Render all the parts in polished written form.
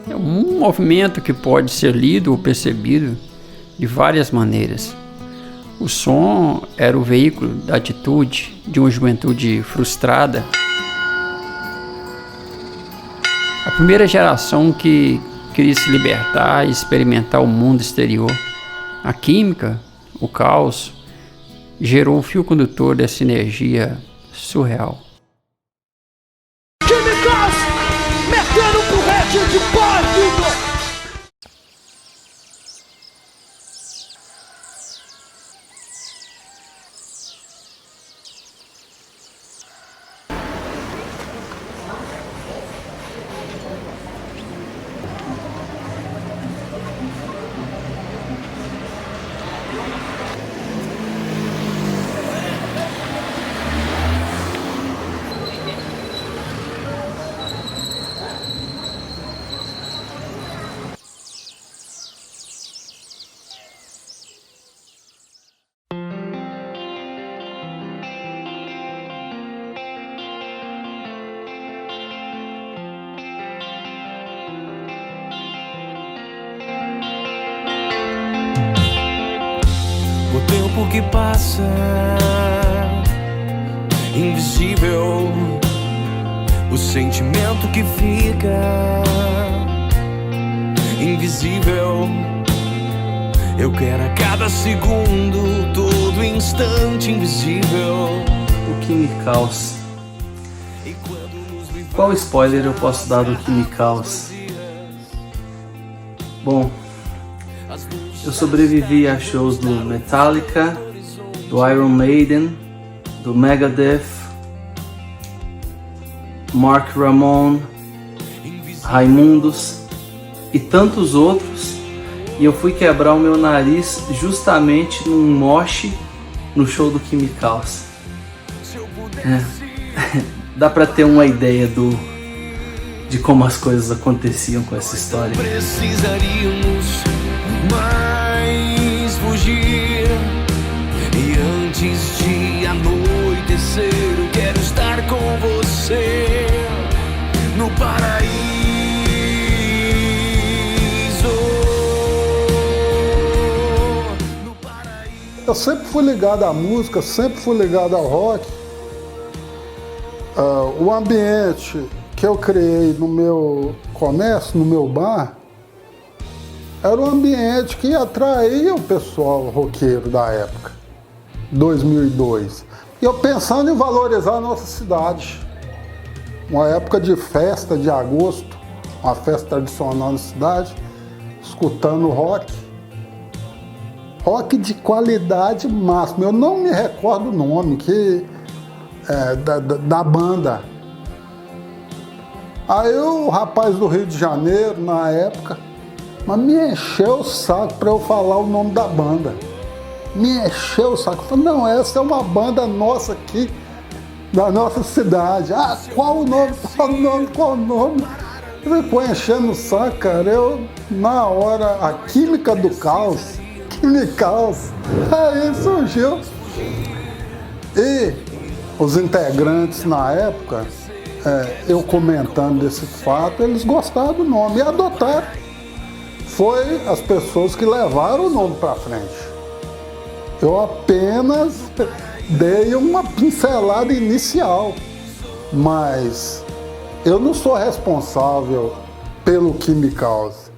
É um movimento que pode ser lido ou percebido de várias maneiras. O som era o veículo da atitude de uma juventude frustrada. A primeira geração que queria se libertar e experimentar o mundo exterior. A química, o caos, gerou o fio condutor dessa energia surreal. Químicos metendo um porrete de pórfido! O tempo que passa, invisível, o sentimento que fica, invisível. Eu quero a cada segundo, todo instante invisível. O Químicos. Qual spoiler eu posso dar do Químicos? Bom, eu sobrevivi a shows do Metallica, do Iron Maiden, do Megadeth, Mark Ramone, Raimundos e tantos outros, e eu fui quebrar o meu nariz justamente num mosh no show do Químicos. Dá pra ter uma ideia de como as coisas aconteciam com essa história. Precisaríamos mais fugir, e antes de anoitecer eu quero estar com você no paraíso. Eu sempre fui ligado à música, sempre fui ligado ao rock. O ambiente que eu criei no meu comércio, no meu bar, era um ambiente que atraía o pessoal roqueiro da época, 2002. E eu pensando em valorizar a nossa cidade. Uma época de festa de agosto, uma festa tradicional na cidade, escutando rock. Rock de qualidade máxima. Eu não me recordo o nome da banda. Aí o rapaz do Rio de Janeiro, na época, mas me encheu o saco para eu falar o nome da banda. Me encheu o saco. Eu falei, não, essa é uma banda nossa aqui, da nossa cidade. Ah, qual o nome? Qual o nome? Qual o nome? Ele ficou enchendo o saco, cara. Eu, na hora, a química do caos, Químicos, aí surgiu. E os integrantes na época, eu comentando desse fato, eles gostaram do nome e adotaram. Foi as pessoas que levaram o nome para frente. Eu apenas dei uma pincelada inicial, mas eu não sou responsável pelo Químicos.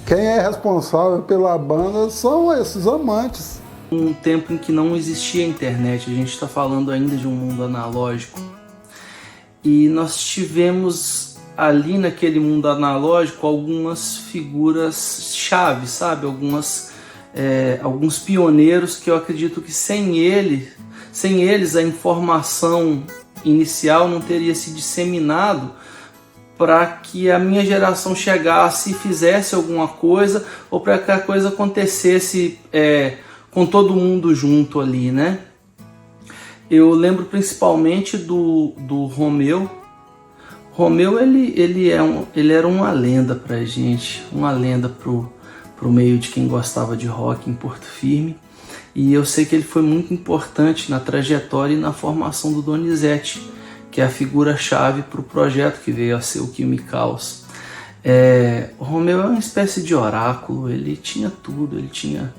Quem é responsável pela banda são esses amantes. Um tempo em que não existia internet, a gente está falando ainda de um mundo analógico. E nós tivemos ali naquele mundo analógico algumas figuras-chave, sabe? Alguns pioneiros que eu acredito que sem eles a informação inicial não teria se disseminado para que a minha geração chegasse e fizesse alguma coisa, ou para que a coisa acontecesse com todo mundo junto ali, né? Eu lembro principalmente do Romeu. Romeu, ele era uma lenda pra gente, uma lenda pro meio de quem gostava de rock em Porto Firme. E eu sei que ele foi muito importante na trajetória e na formação do Donizete, que é a figura-chave para o projeto que veio a ser o Químicos. O Romeu é uma espécie de oráculo, ele tinha tudo, ele tinha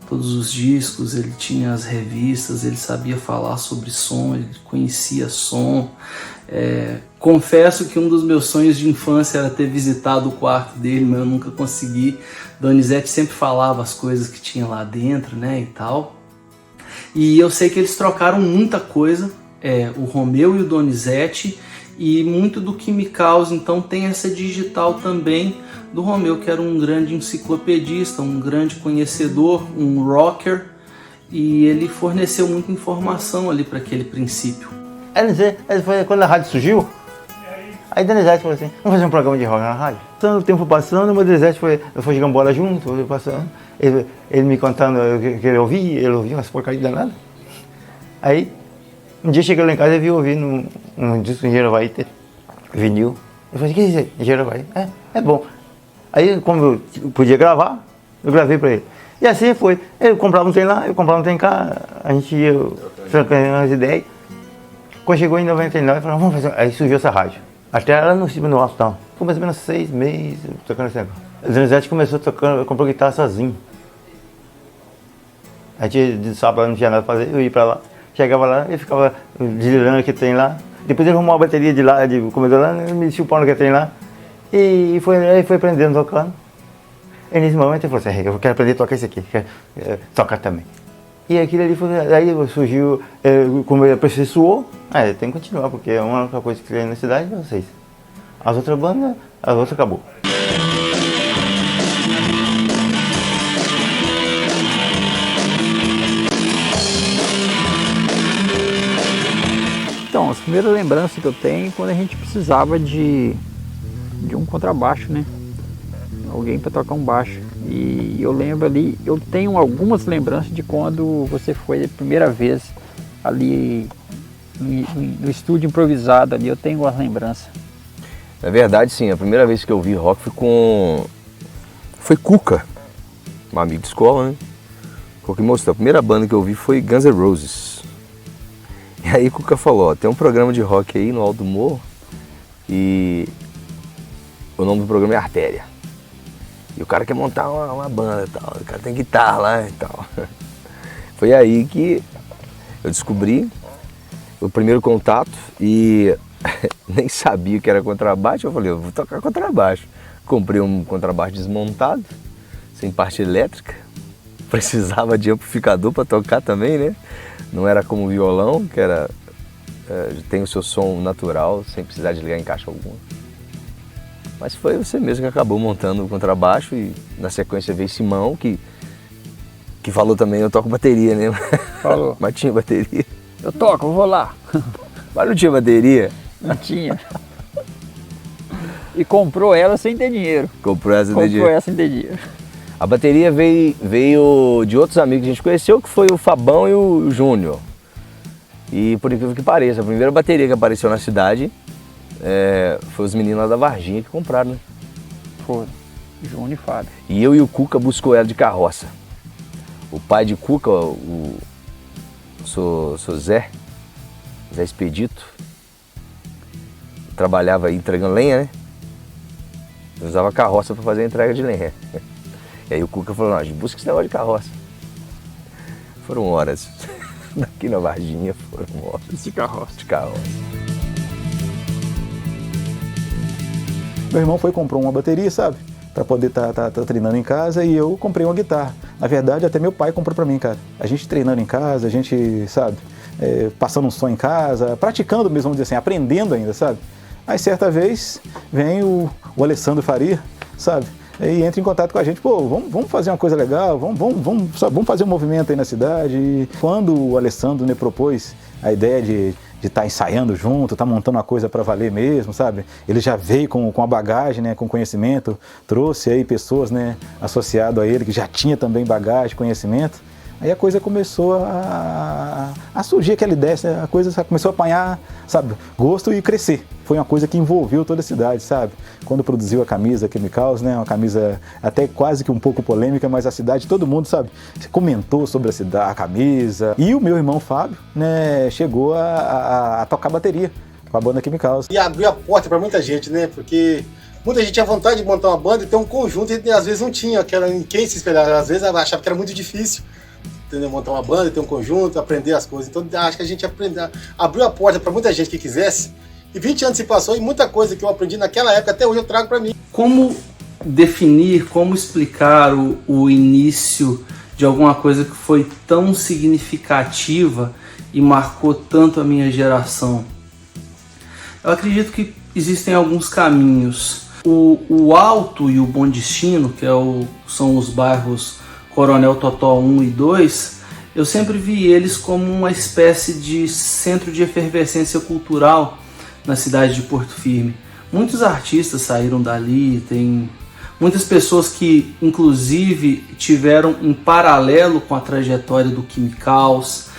todos os discos, ele tinha as revistas, ele sabia falar sobre som, ele conhecia som. Confesso que um dos meus sonhos de infância era ter visitado o quarto dele, mas eu nunca consegui. Donizete sempre falava as coisas que tinha lá dentro, né, e tal. E eu sei que eles trocaram muita coisa, o Romeu e o Donizete, e muito do Químicos, então tem essa digital também do Romeu, que era um grande enciclopedista, um grande conhecedor, um rocker, e ele forneceu muita informação ali para aquele princípio. Foi quando a rádio surgiu, aí Donizete falou assim, vamos fazer um programa de rock na rádio? Então o tempo foi passando, o Donizete foi jogando bola junto, foi passando, ele me contando o que ele ouvia umas porcarias danadas. Aí, um dia cheguei lá em casa e vi ouvindo um disco Engenheiro Havaí, vinil. Eu falei, o que é isso? Engenheiro Havaí? É bom. Aí, como eu podia gravar, eu gravei pra ele. E assim foi. Ele comprava um trem lá, eu comprava um trem cá, a gente ia trocando umas ideias. Quando chegou em 99, eu falei, vamos fazer. Aí surgiu essa rádio. Até ela não no alto, não. Ficou mais ou menos 6 meses tocando esse negócio. O Donizete começou tocando, comprou guitarra sozinho. A gente de sábado não tinha nada pra fazer, eu ia pra lá. Chegava lá, ele ficava desligando o que tem lá. Depois ele arrumou uma bateria de lá, de comedor lá, me chupando o que tem lá. E foi aprendendo tocando. E nesse momento ele falou assim, eu quero aprender a tocar isso aqui, quero tocar também. E aquilo ali foi, aí surgiu, como ele aperfeiçoou, tem que continuar, porque é uma única coisa que tem na cidade é vocês. As outras bandas, as outras acabou. Então, as primeiras lembranças que eu tenho é quando a gente precisava de um contrabaixo, né? Alguém para tocar um baixo. E eu lembro ali, eu tenho algumas lembranças de quando você foi a primeira vez ali no estúdio improvisado ali, eu tenho as lembranças. Na verdade, sim, a primeira vez que eu vi rock foi Cuca, um amigo de escola, né? Cuca que mostrou. A primeira banda que eu vi foi Guns N' Roses. E aí Cuca falou, ó, tem um programa de rock aí no Alto Morro e o nome do programa é Artéria. E o cara quer montar uma banda e tal, o cara tem guitarra lá e tal. Foi aí que eu descobri o primeiro contato e nem sabia que era contrabaixo, eu falei, eu vou tocar contrabaixo. Comprei um contrabaixo desmontado, sem parte elétrica, precisava de amplificador para tocar também, né? Não era como o violão, que tem o seu som natural, sem precisar de ligar em caixa alguma. Mas foi você mesmo que acabou montando o contrabaixo e na sequência veio Simão, que falou também, eu toco bateria, né? Falou. Mas tinha bateria. Eu toco, eu vou lá. Mas não tinha bateria? Não tinha. E comprou ela sem ter dinheiro. Comprou essa sem ter dinheiro. A bateria veio de outros amigos que a gente conheceu, que foi o Fabão e o Júnior. E por incrível que pareça, a primeira bateria que apareceu na cidade foi os meninos lá da Varginha que compraram, né? Foi, Júnior e Fábio. E eu e o Cuca buscou ela de carroça. O pai de Cuca, o Zé Expedito, trabalhava aí entregando lenha, né? Eu usava carroça para fazer a entrega de lenha. E aí o Cuca falou, não, a gente busca esse negócio de carroça. Foram horas. Aqui na Varginha foram horas. De carroça. Meu irmão comprou uma bateria, sabe? Pra poder tá treinando em casa e eu comprei uma guitarra. Na verdade, até meu pai comprou pra mim, cara. A gente treinando em casa, a gente, sabe, passando um som em casa, praticando mesmo, vamos dizer assim, aprendendo ainda, sabe? Aí certa vez vem o Alessandro Faria, sabe? E entra em contato com a gente, pô, vamos fazer uma coisa legal, vamos fazer um movimento aí na cidade. E quando o Alessandro me propôs a ideia de estar ensaiando junto, estar montando uma coisa para valer mesmo, sabe? Ele já veio com a bagagem, né, com conhecimento, trouxe aí pessoas, né, associado a ele que já tinha também bagagem, conhecimento. Aí a coisa começou a surgir aquela ideia, a coisa começou a apanhar, sabe, gosto e crescer. Foi uma coisa que envolveu toda a cidade, sabe? Quando produziu a camisa Químicos, né, uma camisa até quase que um pouco polêmica, mas a cidade, todo mundo, sabe, comentou sobre a camisa. E o meu irmão Fábio, né, chegou a tocar bateria. com a banda Chemicals. E abriu a porta para muita gente, né? Porque muita gente tinha vontade de montar uma banda e ter um conjunto e às vezes não tinha, que era em quem se espelhava. Às vezes achava que era muito difícil, entendeu? Montar uma banda, ter um conjunto, aprender as coisas. Então acho que a gente abriu a porta para muita gente que quisesse. E 20 anos se passou e muita coisa que eu aprendi naquela época até hoje eu trago para mim. Como definir, como explicar o início de alguma coisa que foi tão significativa e marcou tanto a minha geração? Eu acredito que existem alguns caminhos. O Alto e o Bom Destino, que são os bairros Coronel Totó 1 e 2, eu sempre vi eles como uma espécie de centro de efervescência cultural na cidade de Porto Firme. Muitos artistas saíram dali, tem muitas pessoas que inclusive tiveram um paralelo com a trajetória do Chemicals.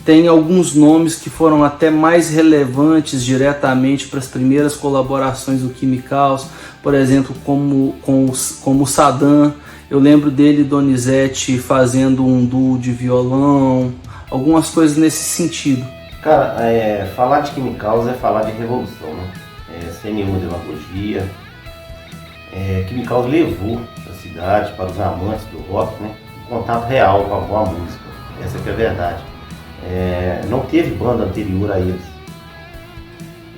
Tem alguns nomes que foram até mais relevantes diretamente para as primeiras colaborações do Chemicals, por exemplo, como o Saddam. Eu lembro dele e Donizete fazendo um duo de violão, algumas coisas nesse sentido. Cara, falar de Chemicals é falar de revolução, né? Sem nenhuma demagogia. Chemicals levou a cidade para os amantes do rock, né? Um contato real com a música. Essa que é a verdade. Não teve banda anterior a eles.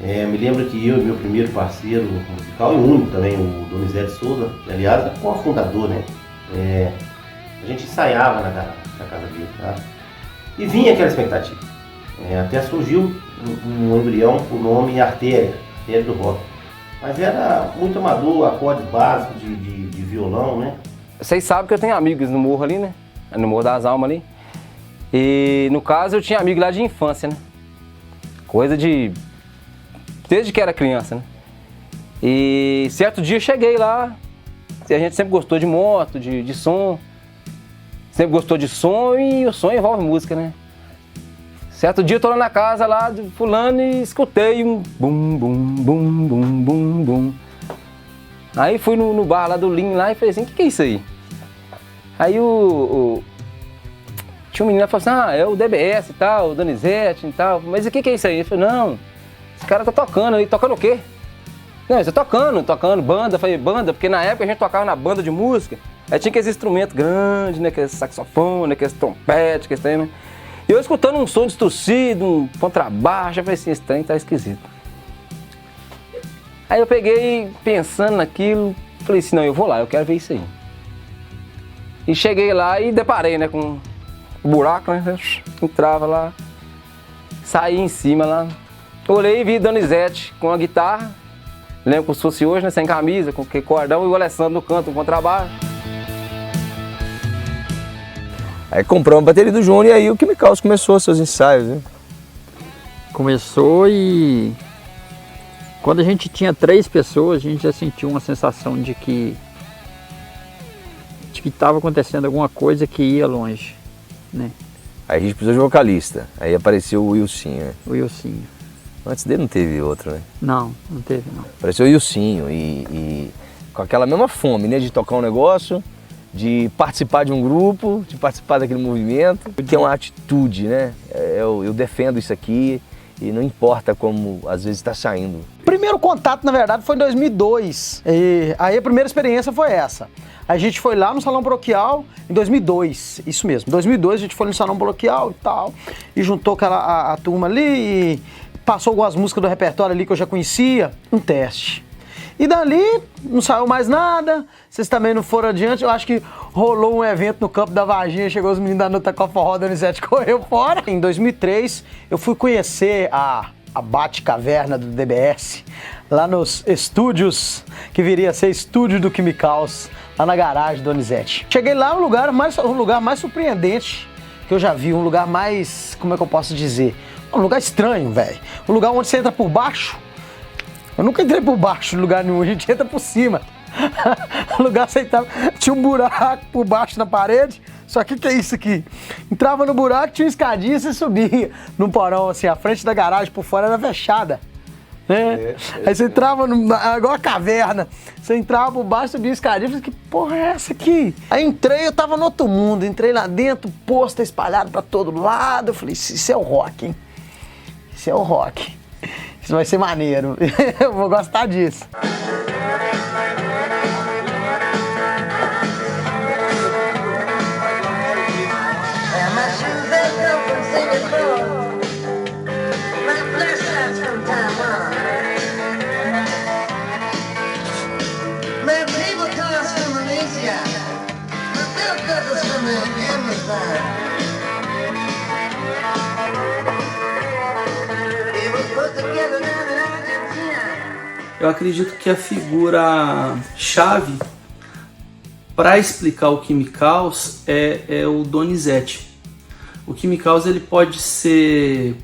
Me lembro que eu e meu primeiro parceiro musical, e único também, o Donizete Souza, que aliás é cofundador, né? A gente ensaiava na casa dele, tá? E vinha aquela expectativa. Até surgiu um embrião com o nome Artéria do rock. Mas era muito amador, acordes básicos de violão, né? Vocês sabem que eu tenho amigos no morro ali, né? No Morro das Almas ali. E no caso eu tinha amigo lá de infância, né? Coisa de... desde que era criança, né? E certo dia eu cheguei lá, e a gente sempre gostou de moto, de som. Sempre gostou de som e o som envolve música, né? Certo dia eu tô lá na casa lá de fulano e escutei um bum, bum, bum, bum, bum, bum. Aí fui no bar lá do Lean lá e falei assim, o que é isso aí? Aí tinha um menino que falou assim, é o DBS e tal, o Donizete e tal. Mas o que é isso aí? Eu falei, não, esse cara tá tocando aí. Tocando o quê? Não, você tocando banda. Eu falei, banda, porque na época a gente tocava na banda de música. Aí tinha aqueles instrumentos grandes, né, aqueles saxofone, aqueles trompete, aqueles trem, né? E eu escutando um som distorcido, um contrabaixo, eu falei assim, esse trem tá esquisito. Aí eu peguei, pensando naquilo, falei assim, não, eu vou lá, eu quero ver isso aí. E cheguei lá e deparei, né, com um buraco, né, entrava lá, saí em cima lá, olhei e vi Donizete com a guitarra, lembro como se fosse hoje, né, sem camisa, com aquele cordão, e o Alessandro no canto, com contrabaixo. Aí compramos a bateria do Júnior e aí o Chemicals começou seus ensaios, né? Começou e quando a gente tinha 3 pessoas, a gente já sentiu uma sensação de que estava acontecendo alguma coisa que ia longe, né? Aí a gente precisou de vocalista, aí apareceu o Wilsinho, né? O Wilsinho. Antes dele não teve outro, né? Não teve não. Apareceu o Wilsinho e com aquela mesma fome, né? De tocar um negócio, de participar de um grupo, de participar daquele movimento, que é uma atitude, né? Eu defendo isso aqui e não importa como às vezes está saindo. Primeiro contato, na verdade, foi em 2002. E aí a primeira experiência foi essa. A gente foi lá no Salão Paroquial em 2002, isso mesmo. Em 2002 a gente foi no Salão Paroquial e tal, e juntou a turma ali e passou algumas músicas do repertório ali que eu já conhecia, um teste. E dali não saiu mais nada, vocês também não foram adiante, eu acho que rolou um evento no Campo da Varginha, chegou os meninos da Nuta com a forró, Donizete correu fora. Em 2003 eu fui conhecer a Bate-Caverna do DBS, lá nos estúdios, que viria a ser estúdio do Chemicals, lá na garagem do Donizete. Cheguei lá, um lugar mais surpreendente que eu já vi, um lugar mais, como é que eu posso dizer? Um lugar estranho, velho. Um lugar onde você entra por baixo. Eu nunca entrei por baixo de lugar nenhum, a gente entra por cima. O lugar aceitava, tinha um buraco por baixo na parede, só que é isso aqui? Entrava no buraco, tinha uma escadinha e você subia num porão assim, a frente da garagem por fora era fechada. Né? Aí você entrava, igual a caverna, você entrava por baixo, subia a escadinha e falei, que porra é essa aqui? Aí entrei, eu tava no outro mundo, entrei lá dentro, pôster espalhado pra todo lado, eu falei, isso é o rock, hein? Isso é o rock. Isso vai ser maneiro. Eu vou gostar disso. Eu acredito que a figura chave para explicar o Quimicals é o Donizete. O Quimicals ele pode ser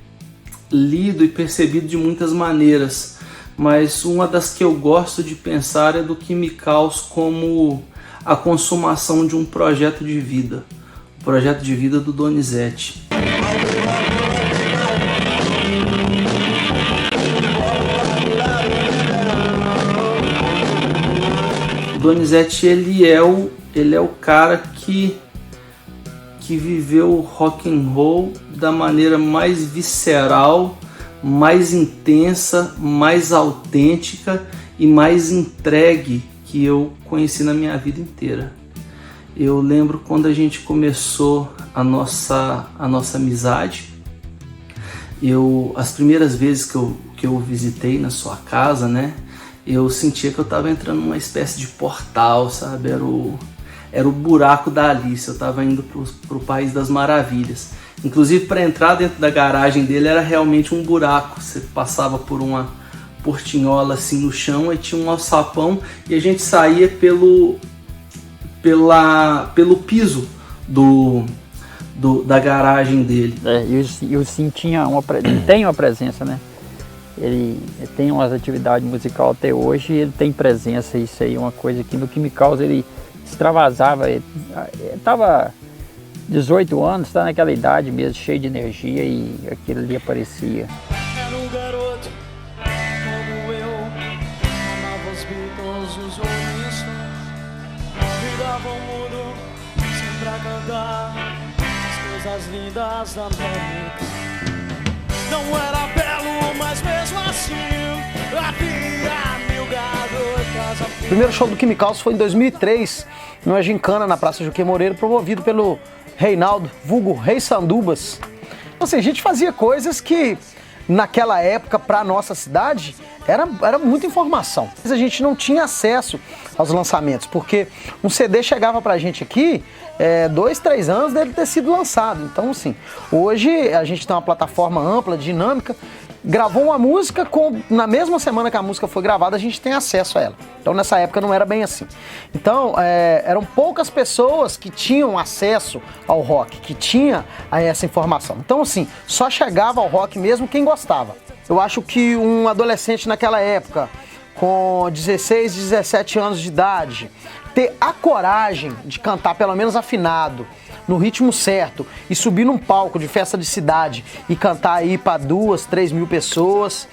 lido e percebido de muitas maneiras, mas uma das que eu gosto de pensar é do Quimicals como a consumação de um projeto de vida, o projeto de vida do Donizete. O Donizete ele é o cara que viveu o rock and roll da maneira mais visceral, mais intensa, mais autêntica e mais entregue que eu conheci na minha vida inteira. Eu lembro quando a gente começou a nossa amizade, as primeiras vezes que eu visitei na sua casa, né, eu sentia que eu estava entrando numa espécie de portal, sabe? Era o buraco da Alice, eu estava indo pro País das Maravilhas. Inclusive, para entrar dentro da garagem dele era realmente um buraco. Você passava por uma portinhola assim no chão, e tinha um alçapão e a gente saía pelo piso da garagem dele. E o Sim tem uma presença, né? Ele tem umas atividades musicais até hoje e ele tem presença. Isso aí é uma coisa que no Quimicals ele extravasava. Ele estava 18 anos, está naquela idade mesmo, cheio de energia, e aquilo ali aparecia. Era um garoto como eu, amava os Beatles, os Rolling Stones, virava o mundo sempre a cantar as coisas lindas da América. Não era belo, mas mesmo assim havia mil garotas. O primeiro show do Quimicals foi em 2003, numa gincana na Praça Joaquim Moreira, promovido pelo Reinaldo, vulgo Rei Sandubas. Então, assim, a gente fazia coisas que, naquela época, para nossa cidade, era muita informação. A gente não tinha acesso aos lançamentos, porque um CD chegava pra gente aqui 2, 3 anos dele ter sido lançado. Então, assim, hoje a gente tem uma plataforma ampla, dinâmica, gravou uma música, na mesma semana que a música foi gravada, a gente tem acesso a ela. Então, nessa época não era bem assim. Então, eram poucas pessoas que tinham acesso ao rock, que tinha essa informação. Então, assim, só chegava ao rock mesmo quem gostava. Eu acho que um adolescente naquela época, com 16, 17 anos de idade, ter a coragem de cantar pelo menos afinado, no ritmo certo, e subir num palco de festa de cidade e cantar aí para 2, 3 mil pessoas,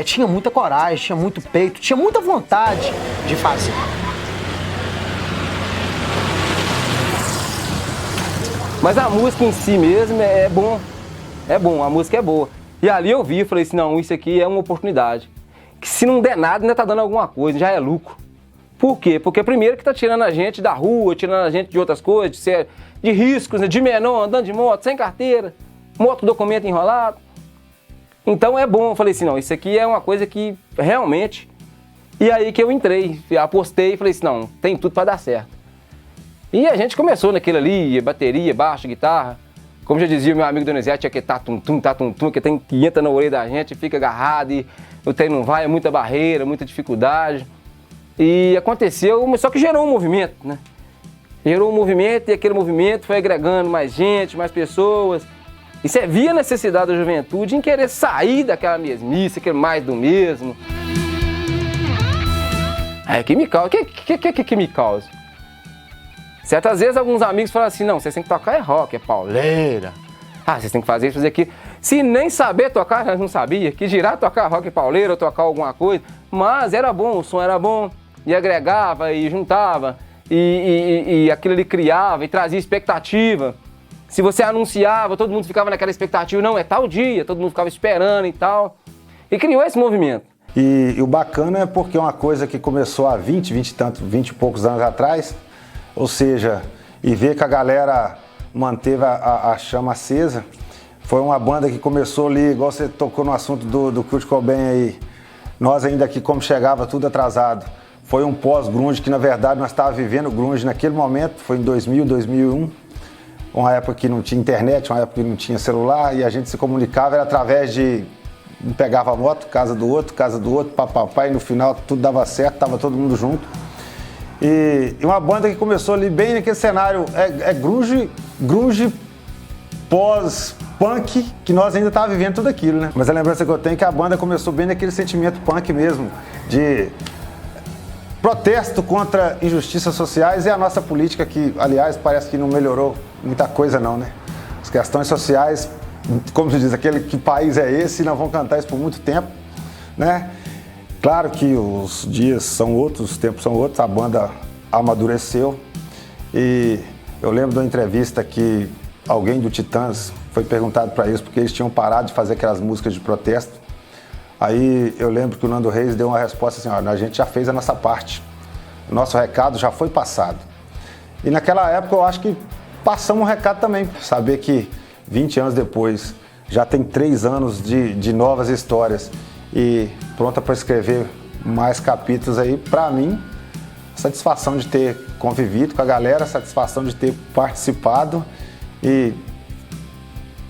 tinha muita coragem, tinha muito peito, tinha muita vontade de fazer. Mas a música em si mesmo é bom, a música é boa. E ali eu vi, falei assim, não, isso aqui é uma oportunidade. Que se não der nada, ainda tá dando alguma coisa, já é lucro. Por quê? Porque primeiro que tá tirando a gente da rua, tirando a gente de outras coisas, de riscos, né? De menor, andando de moto, sem carteira, moto documento enrolado. Então é bom, eu falei assim, não, isso aqui é uma coisa que realmente... E aí que eu entrei, apostei e falei assim, não, tem tudo para dar certo. E a gente começou naquilo ali, bateria, baixo, guitarra. Como já dizia o meu amigo Donizete, é que tá tum-tum, que tem que entra na orelha da gente, fica agarrado e o trem não vai, é muita barreira, muita dificuldade. E aconteceu, só que gerou um movimento, né? Gerou um movimento e aquele movimento foi agregando mais gente, mais pessoas. E você via a necessidade da juventude em querer sair daquela mesmice, aquele mais do mesmo. Quimicals, que Quimicals? Certas vezes alguns amigos falam assim, não, vocês têm que tocar é rock, é pauleira. Vocês têm que fazer isso, fazer aquilo. Se nem saber tocar, nós não sabia, que girar tocar rock e pauleira ou tocar alguma coisa, mas era bom, o som era bom, e agregava, e juntava, e aquilo ali criava, e trazia expectativa. Se você anunciava, todo mundo ficava naquela expectativa, não, é tal dia, todo mundo ficava esperando e tal. e criou esse movimento. E o bacana é porque é uma coisa que começou há 20 e poucos anos atrás, ou seja, e ver que a galera manteve a chama acesa. Foi uma banda que começou ali, igual você tocou no assunto do Kurt Cobain aí, nós ainda aqui como chegava tudo atrasado. Foi um pós-grunge que na verdade nós estávamos vivendo grunge naquele momento, foi em 2000, 2001, uma época que não tinha internet, uma época que não tinha celular e a gente se comunicava era através de um pegava a moto, casa do outro, papapá, e no final tudo dava certo, tava todo mundo junto. E uma banda que começou ali bem naquele cenário, grunge pós-punk, que nós ainda estávamos vivendo tudo aquilo, né? Mas a lembrança que eu tenho é que a banda começou bem naquele sentimento punk mesmo, de protesto contra injustiças sociais e a nossa política que, aliás, parece que não melhorou muita coisa não, né? As questões sociais, como se diz, aquele que país é esse, nós vamos cantar isso por muito tempo, né? Claro que os dias são outros, os tempos são outros, a banda amadureceu e eu lembro de uma entrevista que alguém do Titãs foi perguntado para eles porque eles tinham parado de fazer aquelas músicas de protesto. Aí eu lembro que o Nando Reis deu uma resposta assim, olha, a gente já fez a nossa parte, o nosso recado já foi passado. E naquela época eu acho que passamos um recado também, saber que 20 anos depois já tem 3 anos de novas histórias e pronta para escrever mais capítulos aí, para mim, satisfação de ter convivido com a galera, satisfação de ter participado e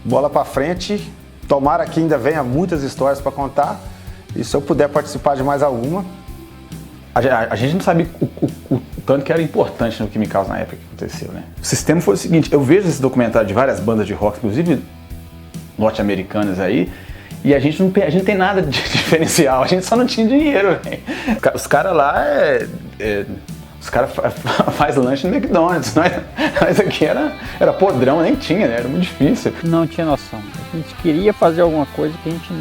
bola para frente, tomara que ainda venha muitas histórias para contar e se eu puder participar de mais alguma. A gente não sabia o tanto que era importante no Chemical na época que aconteceu, né? O sistema foi o seguinte, eu vejo esse documentário de várias bandas de rock, inclusive norte-americanas aí, e a gente não tem nada de diferencial, a gente só não tinha dinheiro, véio. Os caras lá, os caras fazem lanche no McDonald's, mas aqui era podrão, nem tinha, né? Era muito difícil. Não tinha noção, a gente queria fazer alguma coisa que a gente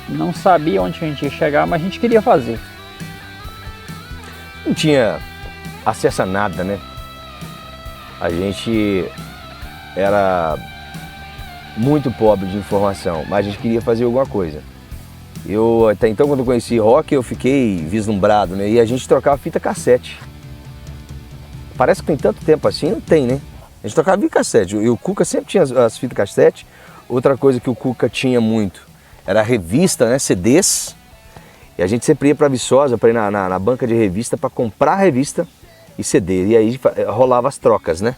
não sabia onde a gente ia chegar, mas a gente queria fazer. Não tinha acesso a nada, né? A gente era muito pobre de informação, mas a gente queria fazer alguma coisa. Eu, até então, quando eu conheci rock, eu fiquei vislumbrado, né? E a gente trocava fita cassete. Parece que tem tanto tempo assim, não tem, né? A gente trocava fita cassete. E o Cuca sempre tinha as fitas cassete. Outra coisa que o Cuca tinha muito era revista, né? CDs. E a gente sempre ia para Viçosa, para ir na banca de revista, para comprar revista e CD. E aí rolava as trocas, né?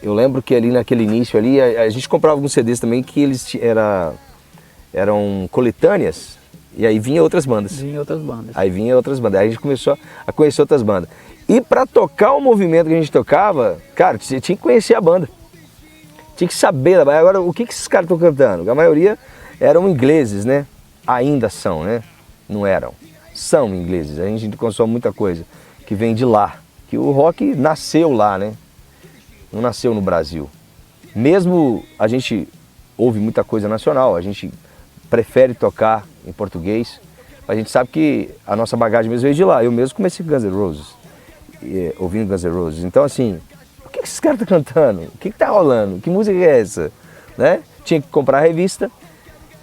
Eu lembro que ali naquele início ali, a gente comprava alguns CDs também que eles eram coletâneas e aí vinha outras bandas. Aí vinha outras bandas. Aí a gente começou a conhecer outras bandas. E para tocar o movimento que a gente tocava, cara, você tinha que conhecer a banda. Tinha que saber. Agora, o que esses caras estão cantando? A maioria eram ingleses, né? Ainda são, né? Não eram. São ingleses. A gente consome muita coisa que vem de lá. Que o rock nasceu lá, né? Não nasceu no Brasil. Mesmo a gente ouve muita coisa nacional, a gente prefere tocar em português, a gente sabe que a nossa bagagem mesmo veio de lá. Eu mesmo comecei com Guns N' Roses, ouvindo Guns N' Roses. Então assim, o que esses caras estão cantando? O que está rolando? Que música é essa? Né? Tinha que comprar a revista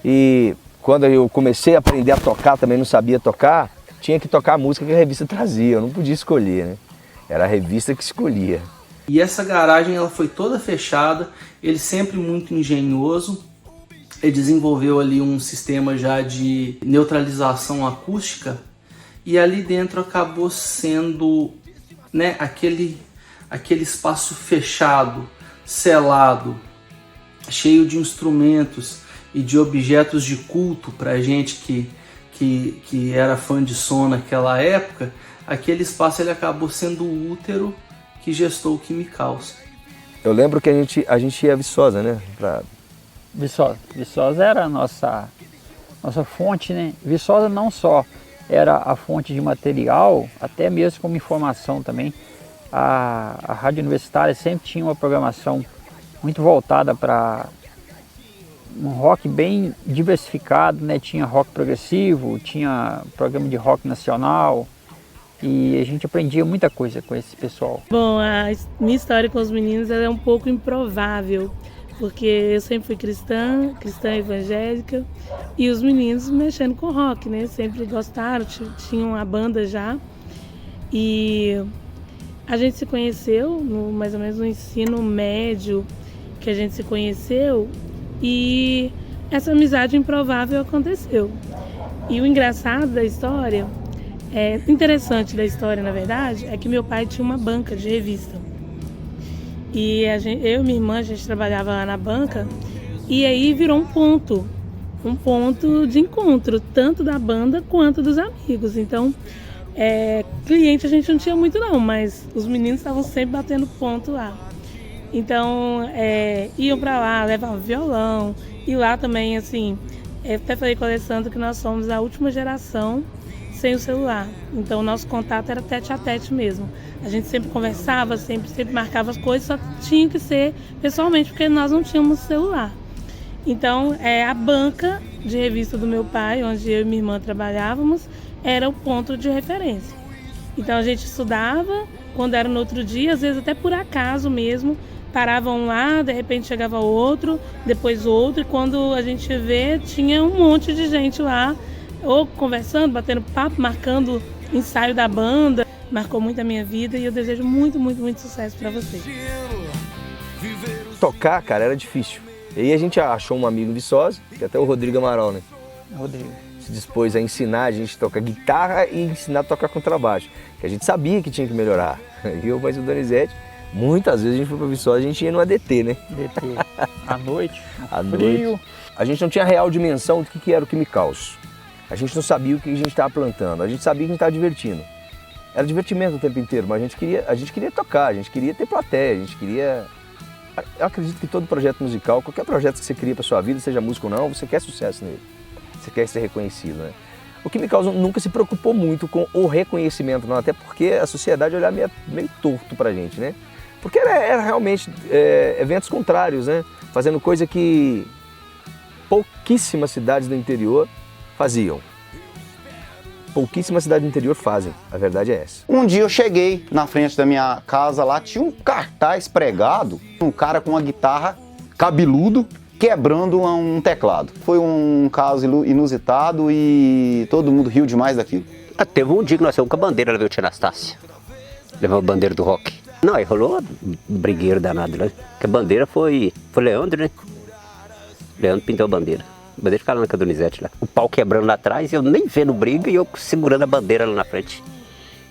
e quando eu comecei a aprender a tocar, também não sabia tocar, tinha que tocar a música que a revista trazia, eu não podia escolher, né? Era a revista que escolhia. E essa garagem ela foi toda fechada, ele sempre muito engenhoso, ele desenvolveu ali um sistema já de neutralização acústica e ali dentro acabou sendo, né, aquele espaço fechado, selado, cheio de instrumentos e de objetos de culto para a gente que era fã de som naquela época. Aquele espaço ele acabou sendo o útero que gestou o Chemicals. Eu lembro que a gente ia a Viçosa, né? Viçosa era a nossa fonte, né? Viçosa não só era a fonte de material, até mesmo como informação também. A Rádio Universitária sempre tinha uma programação muito voltada para um rock bem diversificado, né? Tinha rock progressivo, tinha programa de rock nacional. E a gente aprendia muita coisa com esse pessoal. Bom, a minha história com os meninos é um pouco improvável, porque eu sempre fui cristã evangélica, e os meninos mexendo com rock, né? Sempre gostaram, tinham a banda já. E a gente se conheceu, mais ou menos no ensino médio, que a gente se conheceu, e essa amizade improvável aconteceu. E o engraçado da história, interessante da história, na verdade, é que meu pai tinha uma banca de revista. E eu e minha irmã, a gente trabalhava lá na banca, e aí virou um ponto de encontro, tanto da banda quanto dos amigos. Então, cliente a gente não tinha muito não, mas os meninos estavam sempre batendo ponto lá. Então, iam pra lá, levavam violão, e lá também, assim, até falei com a Alessandra que nós somos a última geração sem o celular. Então o nosso contato era tete a tete mesmo. A gente sempre conversava, sempre marcava as coisas, só tinha que ser pessoalmente, porque nós não tínhamos celular. Então a banca de revista do meu pai, onde eu e minha irmã trabalhávamos, era o ponto de referência. Então a gente estudava, quando era no outro dia, às vezes até por acaso mesmo, paravam lá, de repente chegava outro, depois outro, e quando a gente vê, tinha um monte de gente lá, ou conversando, batendo papo, marcando ensaio da banda. Marcou muito a minha vida e eu desejo muito, muito, muito sucesso para vocês. Tocar, cara, era difícil. E aí a gente achou um amigo em Viçosa, que é até o Rodrigo Amaral, né? Rodrigo. Se dispôs a ensinar a gente a tocar guitarra e ensinar a tocar contrabaixo. Que a gente sabia que tinha que melhorar. Eu, mas o Donizete, muitas vezes a gente foi pra Viçosa, a gente ia no ADT, né? ADT. À noite, à frio. Noite. A gente não tinha real dimensão do que era o Quimicaus. A gente não sabia o que a gente estava plantando, a gente sabia que a gente estava divertindo. Era divertimento o tempo inteiro, mas a gente queria tocar, a gente queria ter plateia, a gente queria... Eu acredito que todo projeto musical, qualquer projeto que você cria para sua vida, seja música ou não, você quer sucesso nele. Você quer ser reconhecido, né? O Quimicaus nunca se preocupou muito com o reconhecimento, não, até porque a sociedade olhava meio torto pra gente, né? Porque era realmente eventos contrários, né? Fazendo coisa que pouquíssimas cidades do interior faziam. Pouquíssimas cidades do interior fazem, a verdade é essa. Um dia eu cheguei na frente da minha casa lá, tinha um cartaz pregado, um cara com uma guitarra, cabeludo, quebrando um teclado. Foi um caso inusitado e todo mundo riu demais daquilo. Teve um dia que nós fomos com a bandeira, levou o Tia Anastácia. Levou a bandeira do rock. Não, aí rolou brigueiro danado lá. Porque a bandeira foi Leandro, né? Leandro pintou a bandeira. A bandeira ficava lá na Donizete lá. O pau quebrando lá atrás, eu nem vendo briga e eu segurando a bandeira lá na frente.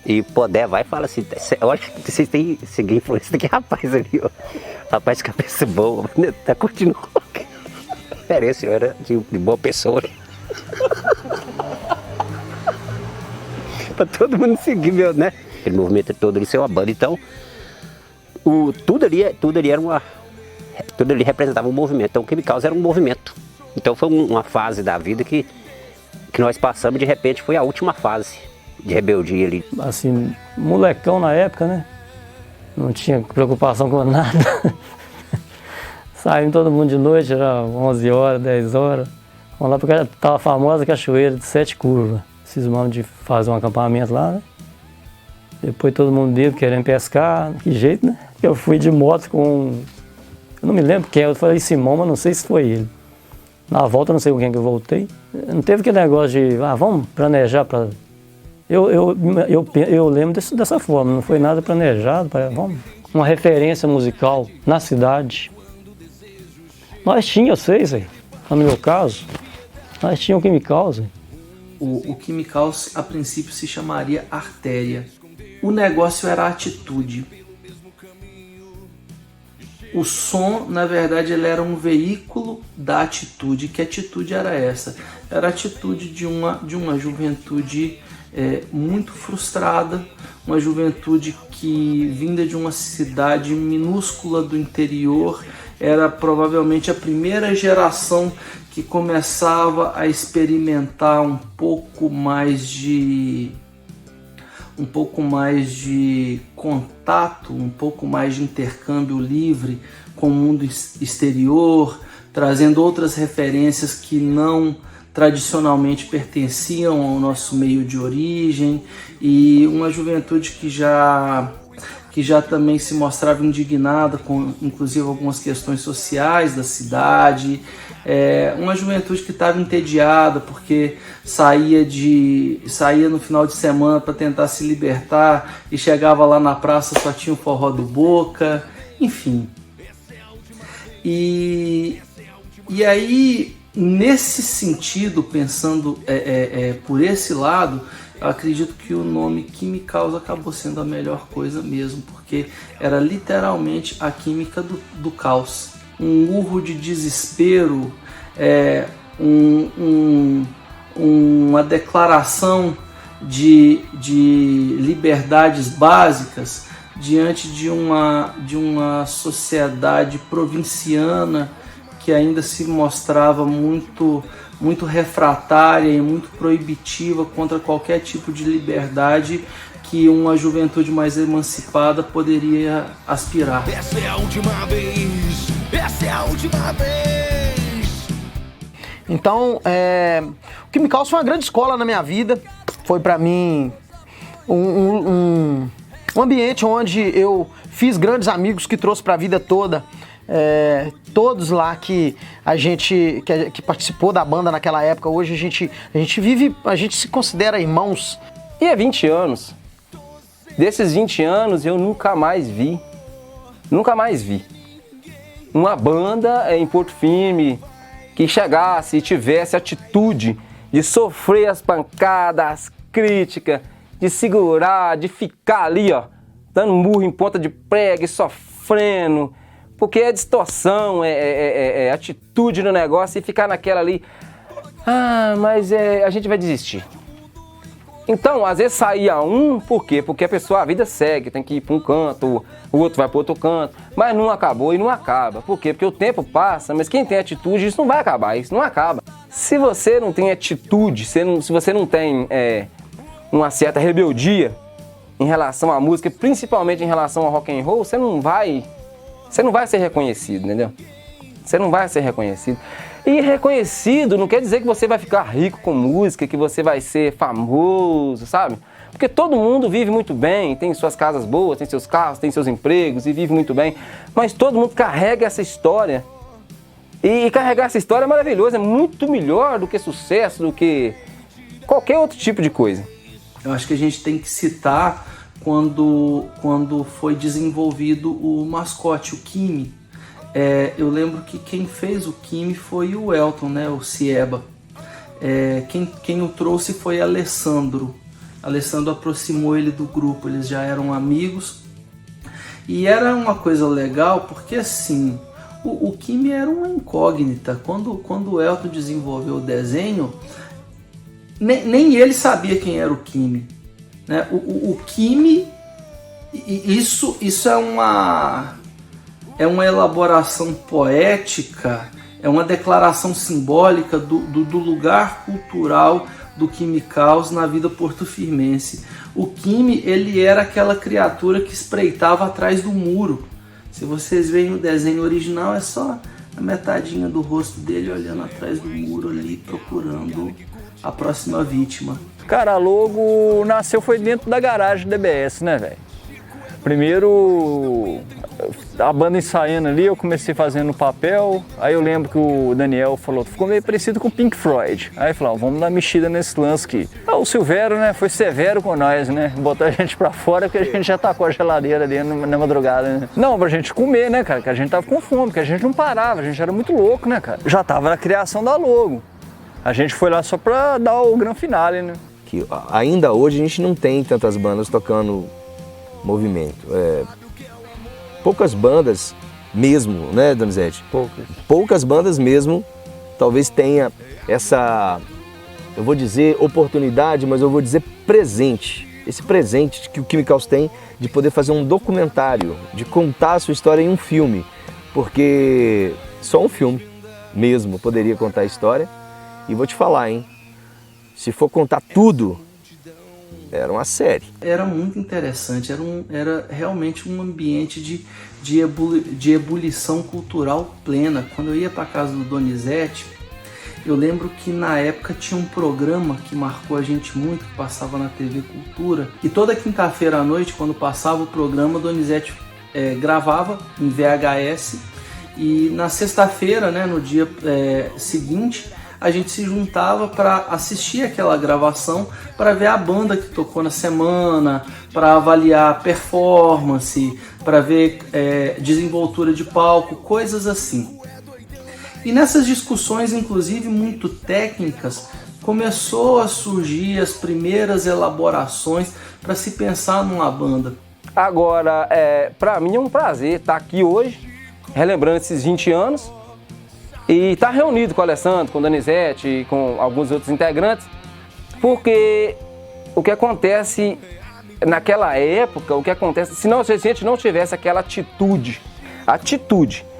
E Podé vai e fala assim, olha que vocês têm seguir influência daquele rapaz ali, ó. Rapaz de cabeça boa, tá curtindo rock. Parece, eu era de boa pessoa. Pra todo mundo seguir, meu, né? Aquele movimento todo ali, ser uma banda, então... Tudo ali era uma... Tudo ali representava um movimento, então o Quimicaus era um movimento. Então foi uma fase da vida que nós passamos, de repente foi a última fase de rebeldia ali. Assim, molecão na época, né? Não tinha preocupação com nada. Saímos todo mundo de noite, era 11 horas, 10 horas. Vamos lá porque estava a famosa cachoeira de 7 curvas. Cismamos de fazer um acampamento lá, né? Depois todo mundo bêbado, querendo pescar, que jeito, né? Eu fui de moto com... Eu não me lembro quem, eu falei Simão, mas não sei se foi ele. Na volta, não sei com quem que eu voltei. Não teve aquele negócio de, vamos planejar para... Eu lembro dessa forma, não foi nada planejado, vamos... Uma referência musical na cidade. Nós tínhamos, eu sei, no meu caso, nós tínhamos o Quimicaus. O Quimicaus, a princípio, se chamaria Artéria. O negócio era a atitude. O som, na verdade, ele era um veículo da atitude. Que atitude era essa? Era a atitude de uma juventude muito frustrada, uma juventude que, vinda de uma cidade minúscula do interior, era provavelmente a primeira geração que começava a experimentar um pouco mais de contato, um pouco mais de intercâmbio livre com o mundo exterior, trazendo outras referências que não tradicionalmente pertenciam ao nosso meio de origem, e uma juventude que já que já também se mostrava indignada com, inclusive, algumas questões sociais da cidade. Uma juventude que estava entediada porque saía no final de semana para tentar se libertar e chegava lá na praça, só tinha o forró do Boca, enfim. E aí, nesse sentido, pensando por esse lado, eu acredito que o nome Químicaos acabou sendo a melhor coisa mesmo, porque era literalmente a química do caos. Um urro de desespero, uma declaração de liberdades básicas diante de uma sociedade provinciana que ainda se mostrava muito refratária e muito proibitiva contra qualquer tipo de liberdade que uma juventude mais emancipada poderia aspirar. Essa é a última vez, essa é a última vez. Então, o Químicaos foi uma grande escola na minha vida. Foi para mim um ambiente onde eu fiz grandes amigos que trouxe para a vida toda. Todos lá que participou da banda naquela época, hoje a gente se considera irmãos. E há 20 anos, desses 20 anos eu nunca mais vi uma banda em Porto Firme que chegasse e tivesse atitude de sofrer as pancadas, as críticas, de segurar, de ficar ali, ó, dando murro em ponta de prego e sofrendo. Porque é distorção, é atitude no negócio e ficar naquela ali, mas a gente vai desistir. Então, às vezes saía por quê? Porque a vida segue, tem que ir para um canto, o outro vai para outro canto, mas não acabou e não acaba. Por quê? Porque o tempo passa, mas quem tem atitude, isso não vai acabar, isso não acaba. Se você não tem atitude, se você não tem uma certa rebeldia em relação à música, principalmente em relação ao rock and roll, você não vai ser reconhecido, entendeu? Você não vai ser reconhecido. E reconhecido não quer dizer que você vai ficar rico com música, que você vai ser famoso, sabe? Porque todo mundo vive muito bem, tem suas casas boas, tem seus carros, tem seus empregos e vive muito bem. Mas todo mundo carrega essa história. E carregar essa história é maravilhoso, é muito melhor do que sucesso, do que qualquer outro tipo de coisa. Eu acho que a gente tem que citar quando foi desenvolvido o mascote, o Kimi. Eu lembro que quem fez o Kimi foi o Elton, né, o Cieba. Quem o trouxe foi Alessandro. Alessandro aproximou ele do grupo, eles já eram amigos. E era uma coisa legal porque assim, o Kimi era uma incógnita. Quando o Elton desenvolveu o desenho, nem ele sabia quem era o Kimi. Né? O Kimi, isso é uma elaboração poética, é uma declaração simbólica do lugar cultural do Químicaos na vida porto-firmense. O Kimi, ele era aquela criatura que espreitava atrás do muro. Se vocês veem o desenho original, é só a metadinha do rosto dele olhando atrás do muro ali, procurando a próxima vítima. Cara, a logo foi dentro da garagem do DBS, né, velho? Primeiro, a banda ensaiando ali, eu comecei fazendo papel, aí eu lembro que o Daniel falou, ficou meio parecido com o Pink Floyd. Aí falou, vamos dar uma mexida nesse lance aqui. O Silvério, né, foi severo com nós, né, botou a gente pra fora porque a gente já tacou a geladeira ali na madrugada, né. Não, pra gente comer, né, cara, que a gente tava com fome, porque a gente não parava, a gente era muito louco, né, cara. Já tava na criação da logo. A gente foi lá só pra dar o grande finale, né. Que ainda hoje a gente não tem tantas bandas tocando movimento. Poucas bandas mesmo, né, Donizete? Poucas bandas mesmo talvez tenha essa, eu vou dizer oportunidade, mas eu vou dizer presente. Esse presente que o Químicaos tem de poder fazer um documentário, de contar a sua história em um filme. Porque só um filme mesmo poderia contar a história. E vou te falar, hein? Se for contar tudo, era uma série. Era muito interessante, era realmente um ambiente de ebulição cultural plena. Quando eu ia para casa do Donizete, Eu lembro que na época tinha um programa que marcou a gente muito, que passava na TV Cultura, e toda quinta-feira à noite, quando passava o programa, Donizete gravava em VHS, e na sexta-feira, né, no dia seguinte, a gente se juntava para assistir aquela gravação, para ver a banda que tocou na semana, para avaliar performance, para ver desenvoltura de palco, coisas assim. E nessas discussões, inclusive muito técnicas, começou a surgir as primeiras elaborações para se pensar numa banda. Agora, para mim é um prazer estar aqui hoje, relembrando esses 20 anos, e estar reunido com o Alessandro, com o Donizete e com alguns outros integrantes, porque o que acontece naquela época, se a gente não tivesse aquela atitude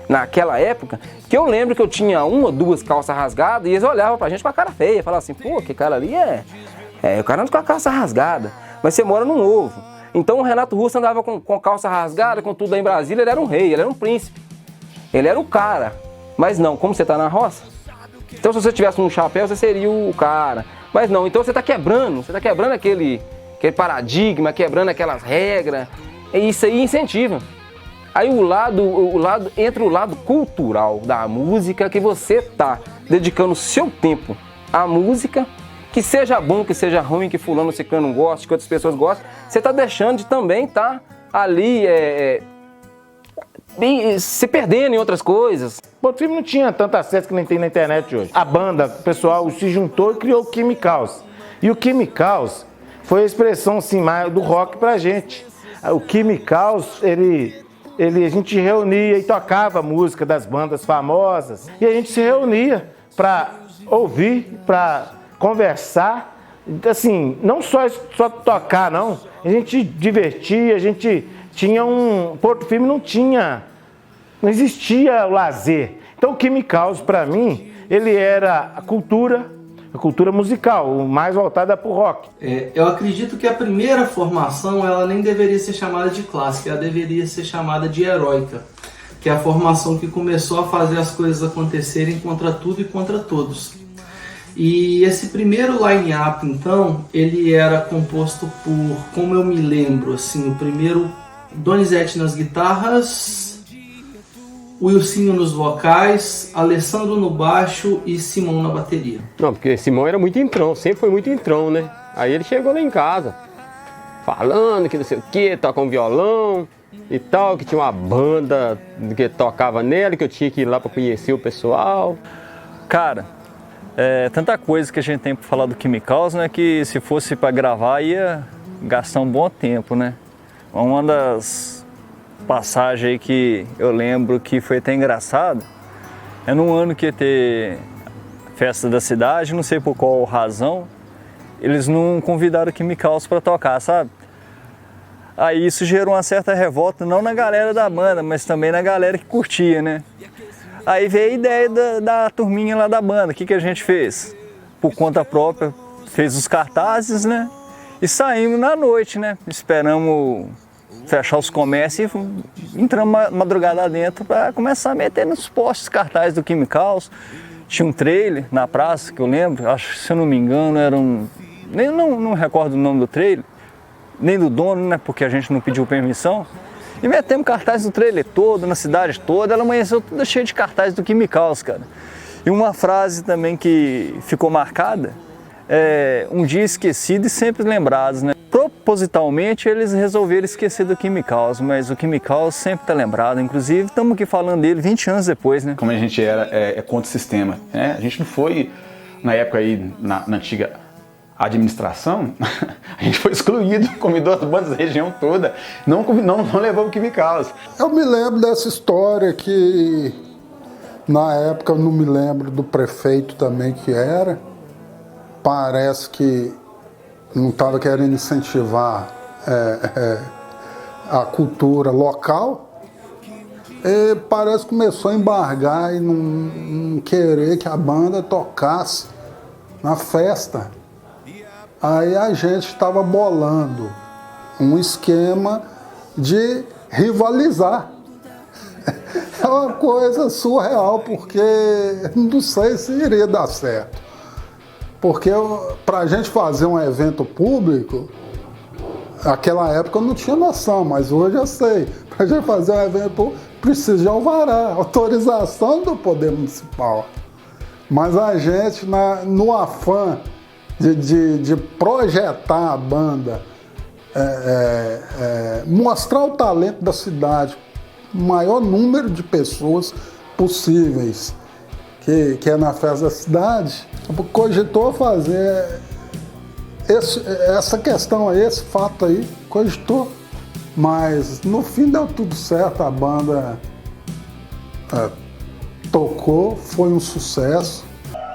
naquela época, que eu lembro que eu tinha uma ou duas calças rasgadas e eles olhavam pra gente com a cara feia, falavam assim, pô, que cara ali o cara anda com a calça rasgada, mas você mora num ovo. Então o Renato Russo andava com calça rasgada, com tudo aí em Brasília, ele era um rei, ele era um príncipe, ele era o cara. Mas não, como você tá na roça, então se você tivesse um chapéu, você seria o cara. Mas não, então você tá quebrando aquele paradigma, quebrando aquelas regras, e isso aí incentiva. Aí entra o lado cultural da música, que você tá dedicando o seu tempo à música, que seja bom, que seja ruim, que fulano ciclano não gosta, que outras pessoas gostam, você tá deixando de também tá ali se perdendo em outras coisas. O filme não tinha tanto acesso que nem tem na internet hoje. A banda, o pessoal se juntou e criou o Chemicals. E o Chemicals foi a expressão assim, mais do rock pra gente. O Chemicals, a gente reunia e tocava música das bandas famosas. E a gente se reunia pra ouvir, pra conversar. Assim, não só tocar, não. A gente divertia, a gente tinha Porto Firme não existia o lazer. Então o Chemicals, para mim, ele era a cultura musical, mais voltada para o rock. Eu acredito que a primeira formação, ela nem deveria ser chamada de clássica, ela deveria ser chamada de heróica, que é a formação que começou a fazer as coisas acontecerem contra tudo e contra todos. E esse primeiro line-up, então, ele era composto por, como eu me lembro, assim, o primeiro Donizete nas guitarras, Wilsinho nos vocais, Alessandro no baixo e Simão na bateria. Não, porque Simão era muito entrão, sempre foi muito entrão, né? Aí ele chegou lá em casa, falando que não sei o que, toca um violão e tal, que tinha uma banda que tocava nela, que eu tinha que ir lá para conhecer o pessoal. Cara, tanta coisa que a gente tem para falar do Chemicals, né? Que se fosse para gravar ia gastar um bom tempo, né? Uma das passagens aí que eu lembro que foi até engraçado, num ano que ia ter festa da cidade, não sei por qual razão, eles não convidaram o Chemicals para tocar, sabe? Aí isso gerou uma certa revolta, não na galera da banda, mas também na galera que curtia, né? Aí veio a ideia da turminha lá da banda. O que a gente fez? Por conta própria, fez os cartazes, né? E saímos na noite, né? Esperamos fechar os comércios e entramos madrugada dentro para começar a meter nos postes cartazes do Chemicals. Tinha um trailer na praça, que eu lembro, acho que se eu não me engano era não recordo o nome do trailer, nem do dono, né? Porque a gente não pediu permissão. E metemos cartazes no trailer todo, na cidade toda, ela amanheceu toda cheia de cartazes do Chemicals, cara. E uma frase também que ficou marcada, um dia esquecido e sempre lembrados, né? Propositalmente eles resolveram esquecer do Chemicals, mas o Chemicals sempre está lembrado, inclusive estamos aqui falando dele 20 anos depois, né? Como a gente era contra o sistema, né? A gente não foi, na época aí, na antiga administração, a gente foi excluído, convidou as bandas da região toda, não levou o Chemicals. Eu me lembro dessa história que, na época, eu não me lembro do prefeito também que era, parece que não estava querendo incentivar a cultura local, e parece que começou a embargar e não querer que a banda tocasse na festa. Aí a gente estava bolando um esquema de rivalizar. É uma coisa surreal, porque não sei se iria dar certo. Porque pra gente fazer um evento público, naquela época eu não tinha noção, mas hoje eu sei. Pra gente fazer um evento público, precisa de alvará, autorização do Poder Municipal. Mas a gente, no afã de projetar a banda, mostrar o talento da cidade, o maior número de pessoas possíveis, que é na festa da cidade, cogitou fazer essa questão aí, esse fato aí, cogitou. Mas no fim deu tudo certo, a banda tocou, foi um sucesso.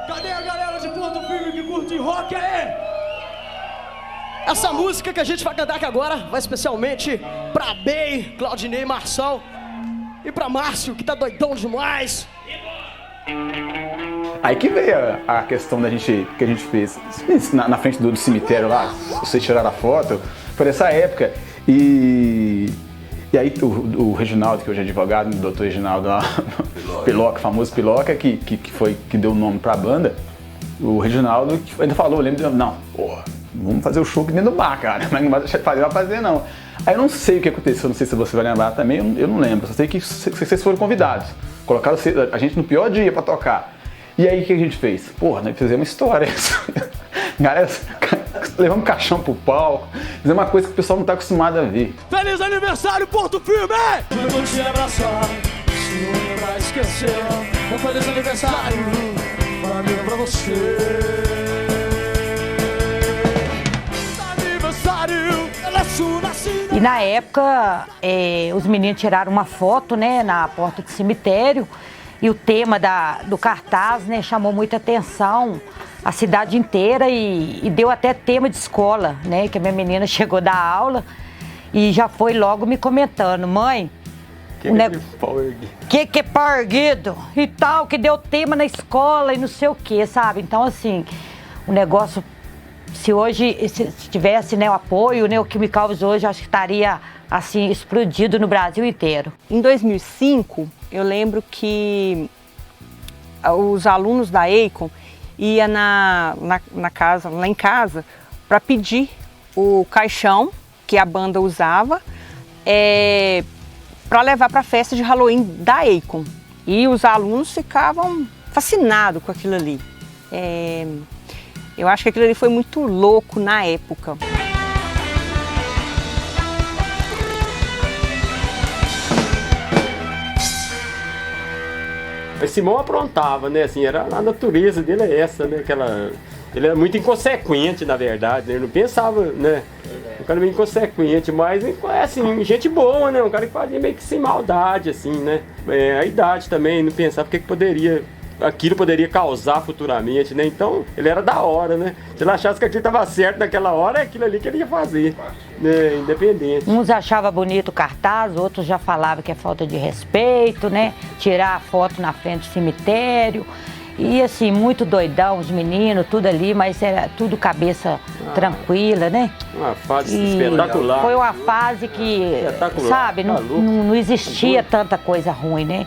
Cadê a galera de Porto Firme que curte rock aí? Essa música que a gente vai cantar aqui agora vai especialmente pra Bey, Claudinei, Marçal e pra Márcio, que tá doidão demais. Aí que veio a questão que a gente fez na frente do cemitério lá, vocês tiraram a foto, foi nessa época. E aí o Reginaldo, que hoje é advogado, o doutor Reginaldo lá, Piloca, famoso Piloca, que deu o nome pra banda, o Reginaldo ainda falou, eu lembro, não, porra, vamos fazer o show aqui dentro do bar, cara, mas não vai deixar de fazer, vai fazer não. Aí eu não sei o que aconteceu, não sei se você vai lembrar também, eu não lembro, só sei que vocês foram convidados, colocaram a gente no pior dia pra tocar. E aí o que a gente fez? Porra, nós fizemos uma história. Galera, levamos um caixão pro palco, fizemos uma coisa que o pessoal não tá acostumado a ver. Feliz aniversário, Porto Firme! Eu vou te abraçar, se não lembrar, esquecer. Um feliz aniversário, pra mim e pra você. Aniversário, ela é sua nascida. E na época, os meninos tiraram uma foto, né, na porta do cemitério. E o tema do cartaz, né, chamou muita atenção, a cidade inteira, e deu até tema de escola, né, que a minha menina chegou da aula e já foi logo me comentando, mãe, que pau erguido e tal, que deu tema na escola e não sei o que, sabe? Então, assim, o negócio, se tivesse, né, o apoio, né, o Químicos hoje, acho que estaria, assim, explodido no Brasil inteiro. Em 2005, eu lembro que os alunos da EICOM iam na casa, lá em casa, para pedir o caixão que a banda usava para levar para a festa de Halloween da EICOM. E os alunos ficavam fascinados com aquilo ali. Eu acho que aquilo ali foi muito louco na época. O Simão aprontava, né? Assim, a natureza dele é essa, né? Ele era muito inconsequente, na verdade, né? Ele não pensava, né? Um cara meio inconsequente, mas assim, gente boa, né? Um cara que fazia meio que sem maldade, assim, né? A idade também, não pensava o que aquilo poderia causar futuramente, né? Então, ele era da hora, né? Se ele achasse que aquilo estava certo naquela hora, é aquilo ali que ele ia fazer, né? Independente. Uns achavam bonito o cartaz, outros já falavam que é falta de respeito, né? Tirar a foto na frente do cemitério. E assim, muito doidão, os meninos, tudo ali, mas era tudo cabeça tranquila, né? Uma fase espetacular. Foi uma fase que, sabe, não existia tanta coisa ruim, né?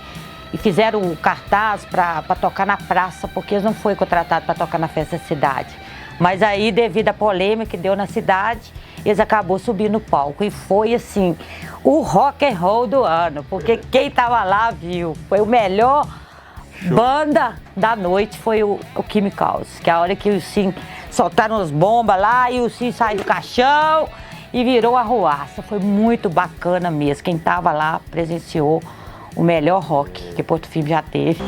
E fizeram o cartaz para tocar na praça, porque eles não foram contratados para tocar na festa da cidade. Mas aí, devido à polêmica que deu na cidade, eles acabou subindo no palco. E foi, assim, o rock and roll do ano, porque quem estava lá viu. Foi o melhor banda da noite, foi o Químicos, que é a hora que o Sim soltaram as bombas lá e o Sim saiu do caixão e virou arruaça. Foi muito bacana mesmo. Quem estava lá presenciou o melhor rock que Porto Firme já teve.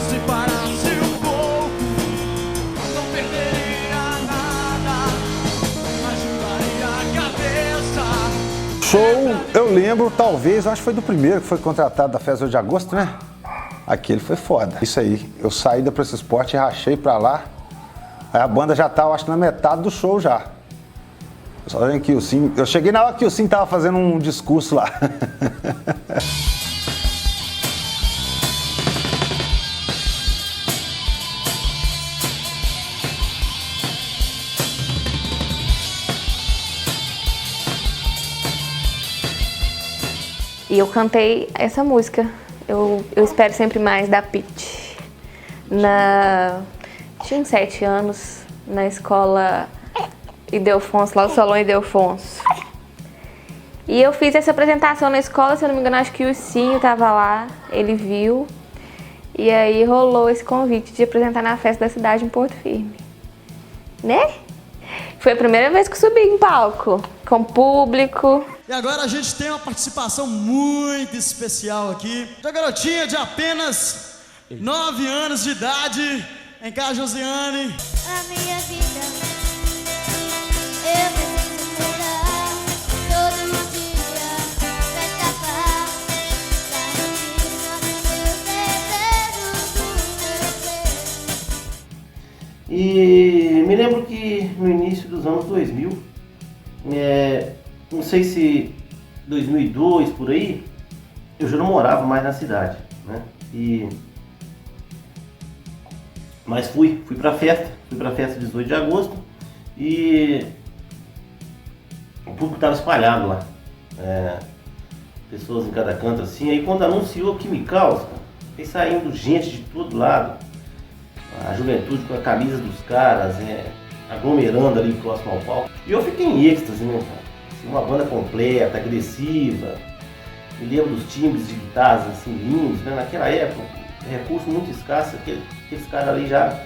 Se parasse um pouco, não perderia nada, ajudaria a cabeça. Show, eu lembro, talvez, acho que foi do primeiro que foi contratado da Festa de Agosto, né? Aquele foi foda. Isso aí, eu saí da Preço Esporte e rachei pra lá. Aí a banda já tava, acho que na metade do show já. Só vendo que o Sim. Eu cheguei na hora que o Sim tava fazendo um discurso lá. E eu cantei essa música, Eu Espero Sempre Mais, da Pitty. Tinha uns 7 anos, na escola Ildefonso, lá o Salão Ildefonso. E eu fiz essa apresentação na escola, se eu não me engano, acho que o Ursinho estava lá, ele viu. E aí rolou esse convite de apresentar na festa da cidade em Porto Firme. Né? Foi a primeira vez que eu subi em palco, com público. E agora a gente tem uma participação muito especial aqui da garotinha de apenas 9 anos de idade. Vem cá, Josiane. A minha vida, eu preciso mudar todo dia pra escapar da rotina dos meus desejos, E me lembro que no início dos anos 2000, não sei se 2002 por aí, eu já não morava mais na cidade, né? Mas fui pra festa 18 de agosto e o público estava espalhado lá, pessoas em cada canto assim. Aí quando anunciou Quimicals, aí saindo gente de todo lado, a juventude com a camisa dos caras, aglomerando ali próximo ao palco. E eu fiquei em êxtase, né, cara? Assim, uma banda completa, agressiva. Me lembro dos timbres de guitarras assim lindos, né? Naquela época, recurso muito escasso, aqueles caras ali já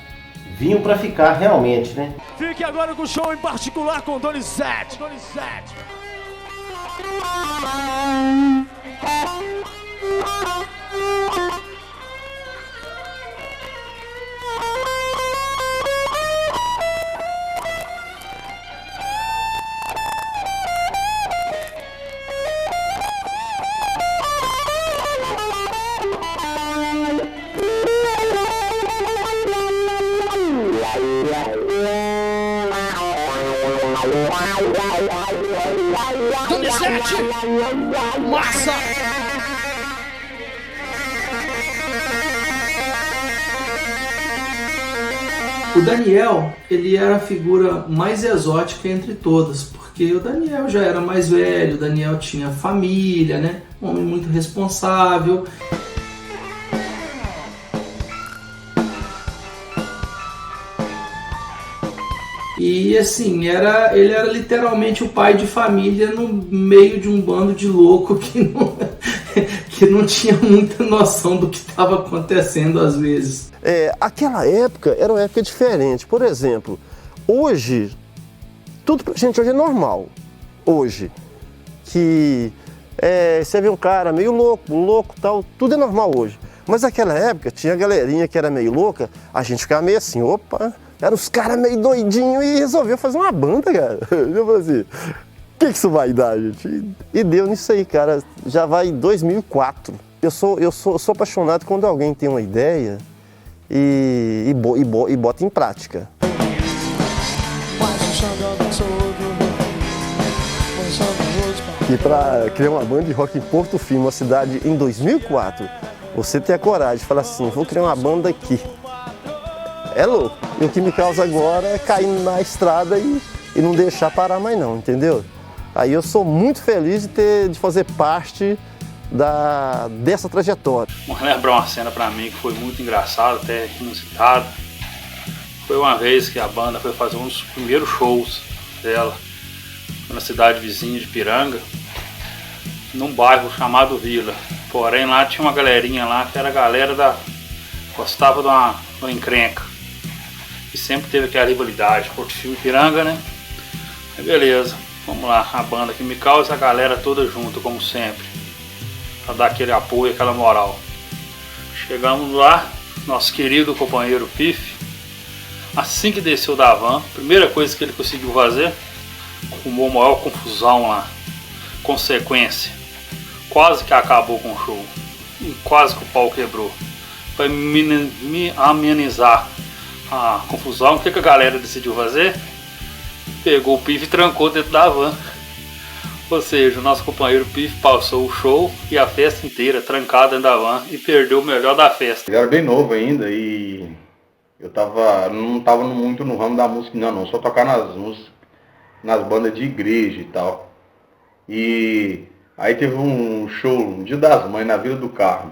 vinham pra ficar realmente, né? Fique agora com o show em particular com Donizete. Donizete! Massa! O Daniel, ele era a figura mais exótica entre todas, porque o Daniel já era mais velho, o Daniel tinha família, né? Um homem muito responsável. E assim, ele era literalmente o pai de família no meio de um bando de louco que não tinha muita noção do que estava acontecendo às vezes. Aquela época era uma época diferente. Por exemplo, hoje, tudo pra gente hoje é normal. Hoje, que você vê um cara meio louco tal, tudo é normal hoje. Mas naquela época, tinha a galerinha que era meio louca, a gente ficava meio assim, opa... Eram os caras meio doidinhos e resolveu fazer uma banda, cara. Eu falei assim, o que isso vai dar, gente? E deu nisso aí, cara. Já vai 2004. Eu sou apaixonado quando alguém tem uma ideia e bota em prática. E para criar uma banda de rock em Porto Firme, uma cidade em 2004, você ter a coragem de falar assim, vou criar uma banda aqui. É louco. E o que me causa agora é cair na estrada e não deixar parar mais não, entendeu? Aí eu sou muito feliz de fazer parte dessa trajetória. Vou lembrar uma cena pra mim que foi muito engraçada, até inusitada. Foi uma vez que a banda foi fazer um dos primeiros shows dela na cidade vizinha de Piranga, num bairro chamado Vila. Porém lá tinha uma galerinha lá que era a galera gostava de uma encrenca. E sempre teve aquela rivalidade, Porto Firme e Piranga, né? Aí beleza, vamos lá, a banda Quimicals e a galera toda junto, como sempre, pra dar aquele apoio, aquela moral. Chegamos lá, nosso querido companheiro Piff, assim que desceu da van, primeira coisa que ele conseguiu fazer, arrumou maior confusão lá, consequência, quase que acabou com o show, e quase que o pau quebrou. Para me amenizar a confusão, o que a galera decidiu fazer? Pegou o Piff e trancou dentro da van. Ou seja, o nosso companheiro Piff passou o show e a festa inteira trancada dentro da van e perdeu o melhor da festa. Eu era bem novo ainda e eu não tava muito no ramo da música não, só tocar nas bandas de igreja e tal. E Aí teve um show, um Dia das Mães, na Vila do Carmo.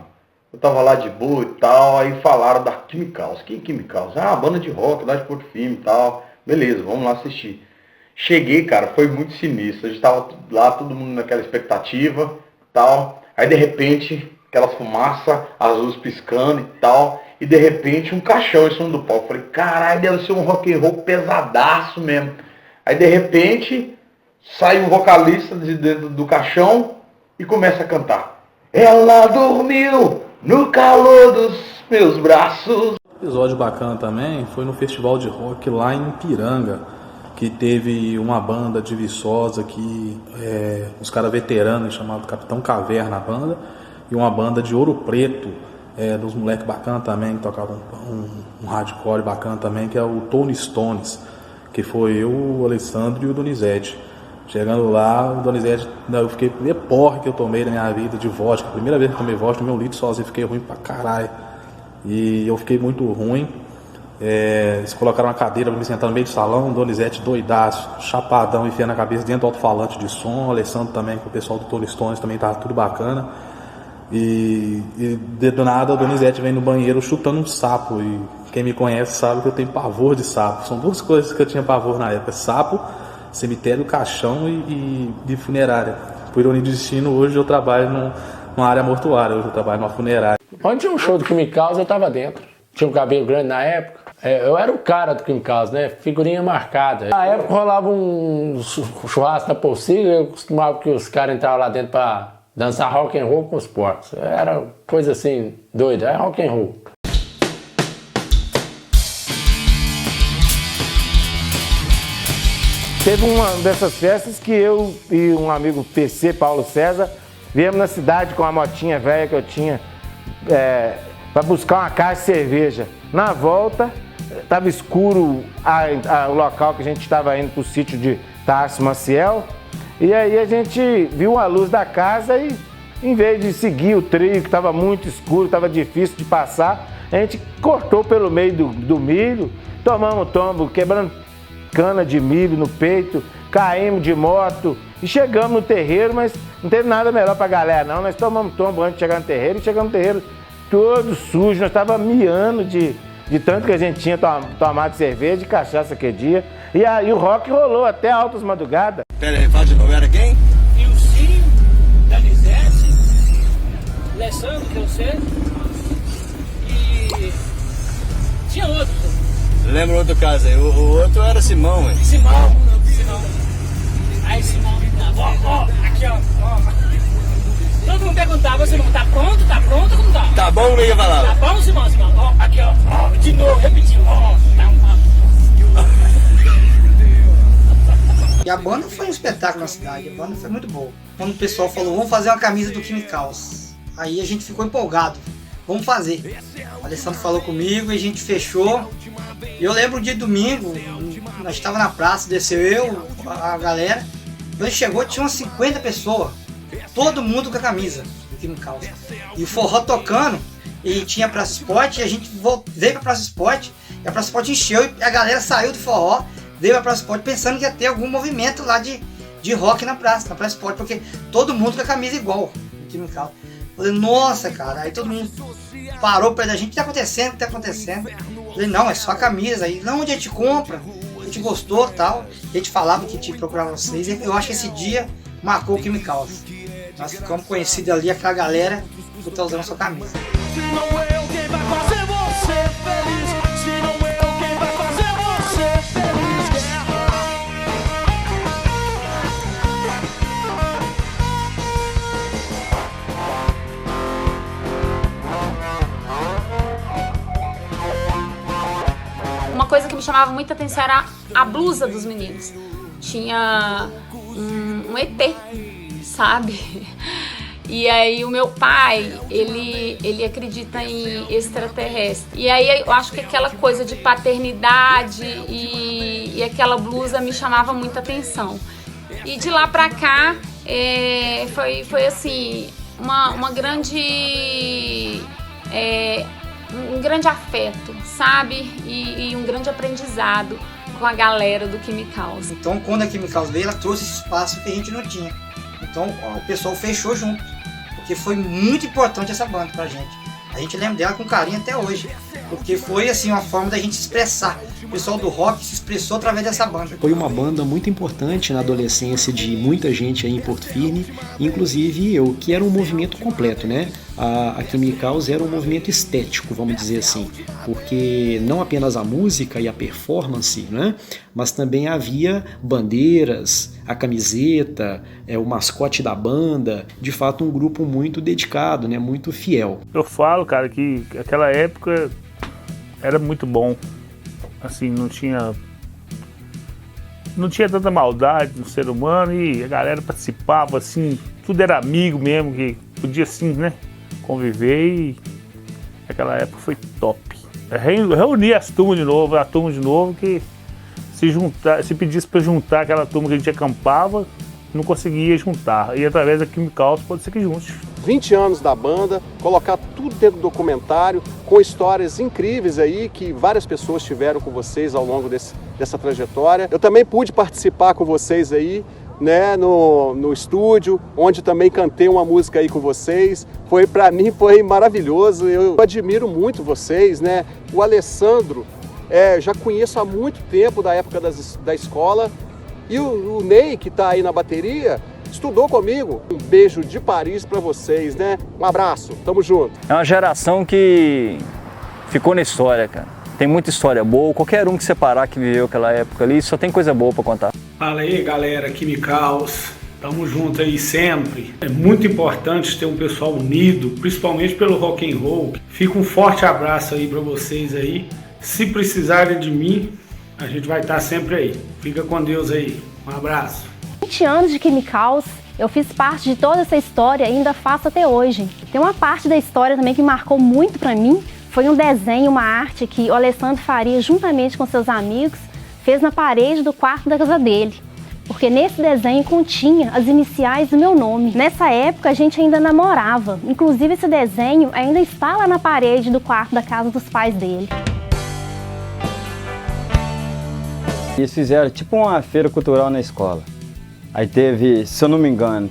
Eu tava lá de boa e tal, aí falaram da Químicals. Quem é Químicals? Ah, banda de rock lá de Porto Firme e tal. Beleza, vamos lá assistir. Cheguei, cara, foi muito sinistro. A gente tava lá, todo mundo naquela expectativa e tal. Aí de repente, aquelas fumaças, as luzes piscando e tal. E de repente um caixão em cima do palco. Falei, caralho, deve ser um rock and roll pesadaço mesmo. Aí de repente, sai um vocalista de dentro do caixão e começa a cantar. Ela dormiu no calor dos meus braços. Episódio bacana também foi no festival de rock lá em Piranga, que teve uma banda de Viçosa que os caras veteranos chamados Capitão Caverna na banda, e uma banda de Ouro Preto, dos moleques bacanas também, que tocavam um hardcore bacana também, que é o Tony Stones, que foi eu, o Alessandro e o Donizete. Chegando lá, o Donizete, eu fiquei, primeira porra que eu tomei na minha vida de vodka, primeira vez que eu tomei vodka no meu litro sozinho, fiquei ruim pra caralho, e eu fiquei muito ruim. Eles colocaram uma cadeira pra me sentar no meio do salão, o Donizete doidaço, chapadão, enfiando a cabeça dentro do alto-falante de som, o Alessandro também, com o pessoal do Tony Stones também tava tudo bacana. E do nada o Donizete vem no banheiro chutando um sapo, e quem me conhece sabe que eu tenho pavor de sapo. São duas coisas que eu tinha pavor na época: sapo, cemitério, caixão e funerária. Por ironia do destino, hoje eu trabalho numa área mortuária, hoje eu trabalho numa funerária. Onde tinha um show do Químicals, eu tava dentro. Tinha um cabelo grande na época. Eu era o cara do Químicals, né? Figurinha marcada. Na época rolava um churrasco na Porciga, eu costumava que os caras entravam lá dentro pra dançar rock and roll com os porcos. Era coisa assim, doida, é rock and roll. Teve uma dessas festas que eu e um amigo PC, Paulo César, viemos na cidade com a motinha velha que eu tinha para buscar uma caixa de cerveja. Na volta, estava escuro o local que a gente estava indo para o sítio de Tarso Maciel. E aí a gente viu a luz da casa e, em vez de seguir o trilho, que estava muito escuro, estava difícil de passar, a gente cortou pelo meio do milho, tomamos tombo, quebrando cana de milho no peito, caímos de moto e chegamos no terreiro, mas não teve nada melhor pra galera não. Nós tomamos tombo antes de chegar no terreiro e chegamos no terreiro todo sujo, nós estávamos miando de tanto que a gente tinha tomado cerveja e cachaça aquele dia. E aí o rock rolou até altas madrugadas. Pera aí, fala de novo, era quem? Ilcinho, Danizete, Alessandro, que eu sei, e tinha outro. Lembra outro caso aí, o outro era Simão, hein? Simão. Aí Simão, ó, aqui ó. Todo mundo perguntava, Simão, tá pronto ou não tá? Tá bom, ninguém falava. Tá bom, Simão, ó, aqui ó, de novo, repetiu, ó, E a banda foi um espetáculo na cidade, a banda foi muito boa. Quando o pessoal falou, vamos fazer uma camisa do Químicals, aí a gente ficou empolgado, vamos fazer. O Alessandro falou comigo e a gente fechou. E eu lembro o dia de domingo, nós estávamos na praça, desceu eu, a galera. Quando chegou tinha umas 50 pessoas, todo mundo com a camisa do Químicals. E o forró tocando, e tinha Praça Esporte, e a gente veio pra Praça Esporte, e a Praça Esporte encheu e a galera saiu do forró, veio pra Praça Esporte pensando que ia ter algum movimento lá de rock na Praça Esporte, porque todo mundo com a camisa igual do Químicals. Falei, nossa, cara, aí todo mundo parou perto da gente, o que tá acontecendo, Falei, não, é só a camisa, aí, não, onde a gente compra, a gente gostou e tal, a gente falava que tinha que procurar vocês, eu acho que esse dia marcou o Químicals. Nós ficamos conhecidos ali, aquela galera que tá usando a sua camisa. Se não eu, quem vai fazer você feliz? Se não eu, quem vai fazer você feliz? Uma coisa que me chamava muita atenção era a blusa dos meninos. Tinha um ET, sabe? E aí o meu pai, ele acredita em extraterrestre. E aí eu acho que aquela coisa de paternidade e aquela blusa me chamava muita atenção. E de lá pra cá foi assim, uma grande... um grande afeto, sabe? E um grande aprendizado com a galera do Químicals. Então quando a Químicals veio, ela trouxe esse espaço que a gente não tinha. Então o pessoal fechou junto, porque foi muito importante essa banda pra gente. A gente lembra dela com carinho até hoje, porque foi assim uma forma da gente se expressar. O pessoal do rock se expressou através dessa banda. Foi uma banda muito importante na adolescência de muita gente aí em Porto Firme, inclusive eu, que era um movimento completo, né? A Chemicals era um movimento estético, vamos dizer assim, porque não apenas a música e a performance, né? Mas também havia bandeiras, a camiseta, o mascote da banda, de fato um grupo muito dedicado, né? Muito fiel. Eu falo, cara, que aquela época era muito bom. Assim, não tinha tanta maldade no ser humano e a galera participava, assim, tudo era amigo mesmo, que podia, assim, né, conviver e aquela época foi top. Reunir as turmas de novo, a turma de novo, que se pedisse para juntar aquela turma que a gente acampava, não conseguia juntar. E através da Chemicals pode ser que junte. 20 anos da banda, colocar tudo dentro do documentário, com histórias incríveis aí que várias pessoas tiveram com vocês ao longo dessa trajetória. Eu também pude participar com vocês aí, né, no estúdio, onde também cantei uma música aí com vocês. Para mim foi maravilhoso, eu admiro muito vocês, né? O Alessandro, já conheço há muito tempo, da época da escola, e o Ney, que está aí na bateria, estudou comigo. Um beijo de Paris para vocês, né? Um abraço, tamo junto. É uma geração que ficou na história, cara. Tem muita história boa, qualquer um que separar que viveu aquela época ali, só tem coisa boa para contar. Fala aí, galera, Chemicals, tamo junto aí sempre. É muito importante ter um pessoal unido, principalmente pelo rock and roll. Fica um forte abraço aí para vocês aí. Se precisarem de mim, a gente vai estar sempre aí. Fica com Deus aí. Um abraço. 20 anos de Chemicals, eu fiz parte de toda essa história e ainda faço até hoje. Tem uma parte da história também que marcou muito pra mim, foi um desenho, uma arte que o Alessandro Faria, juntamente com seus amigos, fez na parede do quarto da casa dele. Porque nesse desenho continha as iniciais do meu nome. Nessa época a gente ainda namorava, inclusive esse desenho ainda está lá na parede do quarto da casa dos pais dele. Eles fizeram tipo uma feira cultural na escola. Aí teve, se eu não me engano,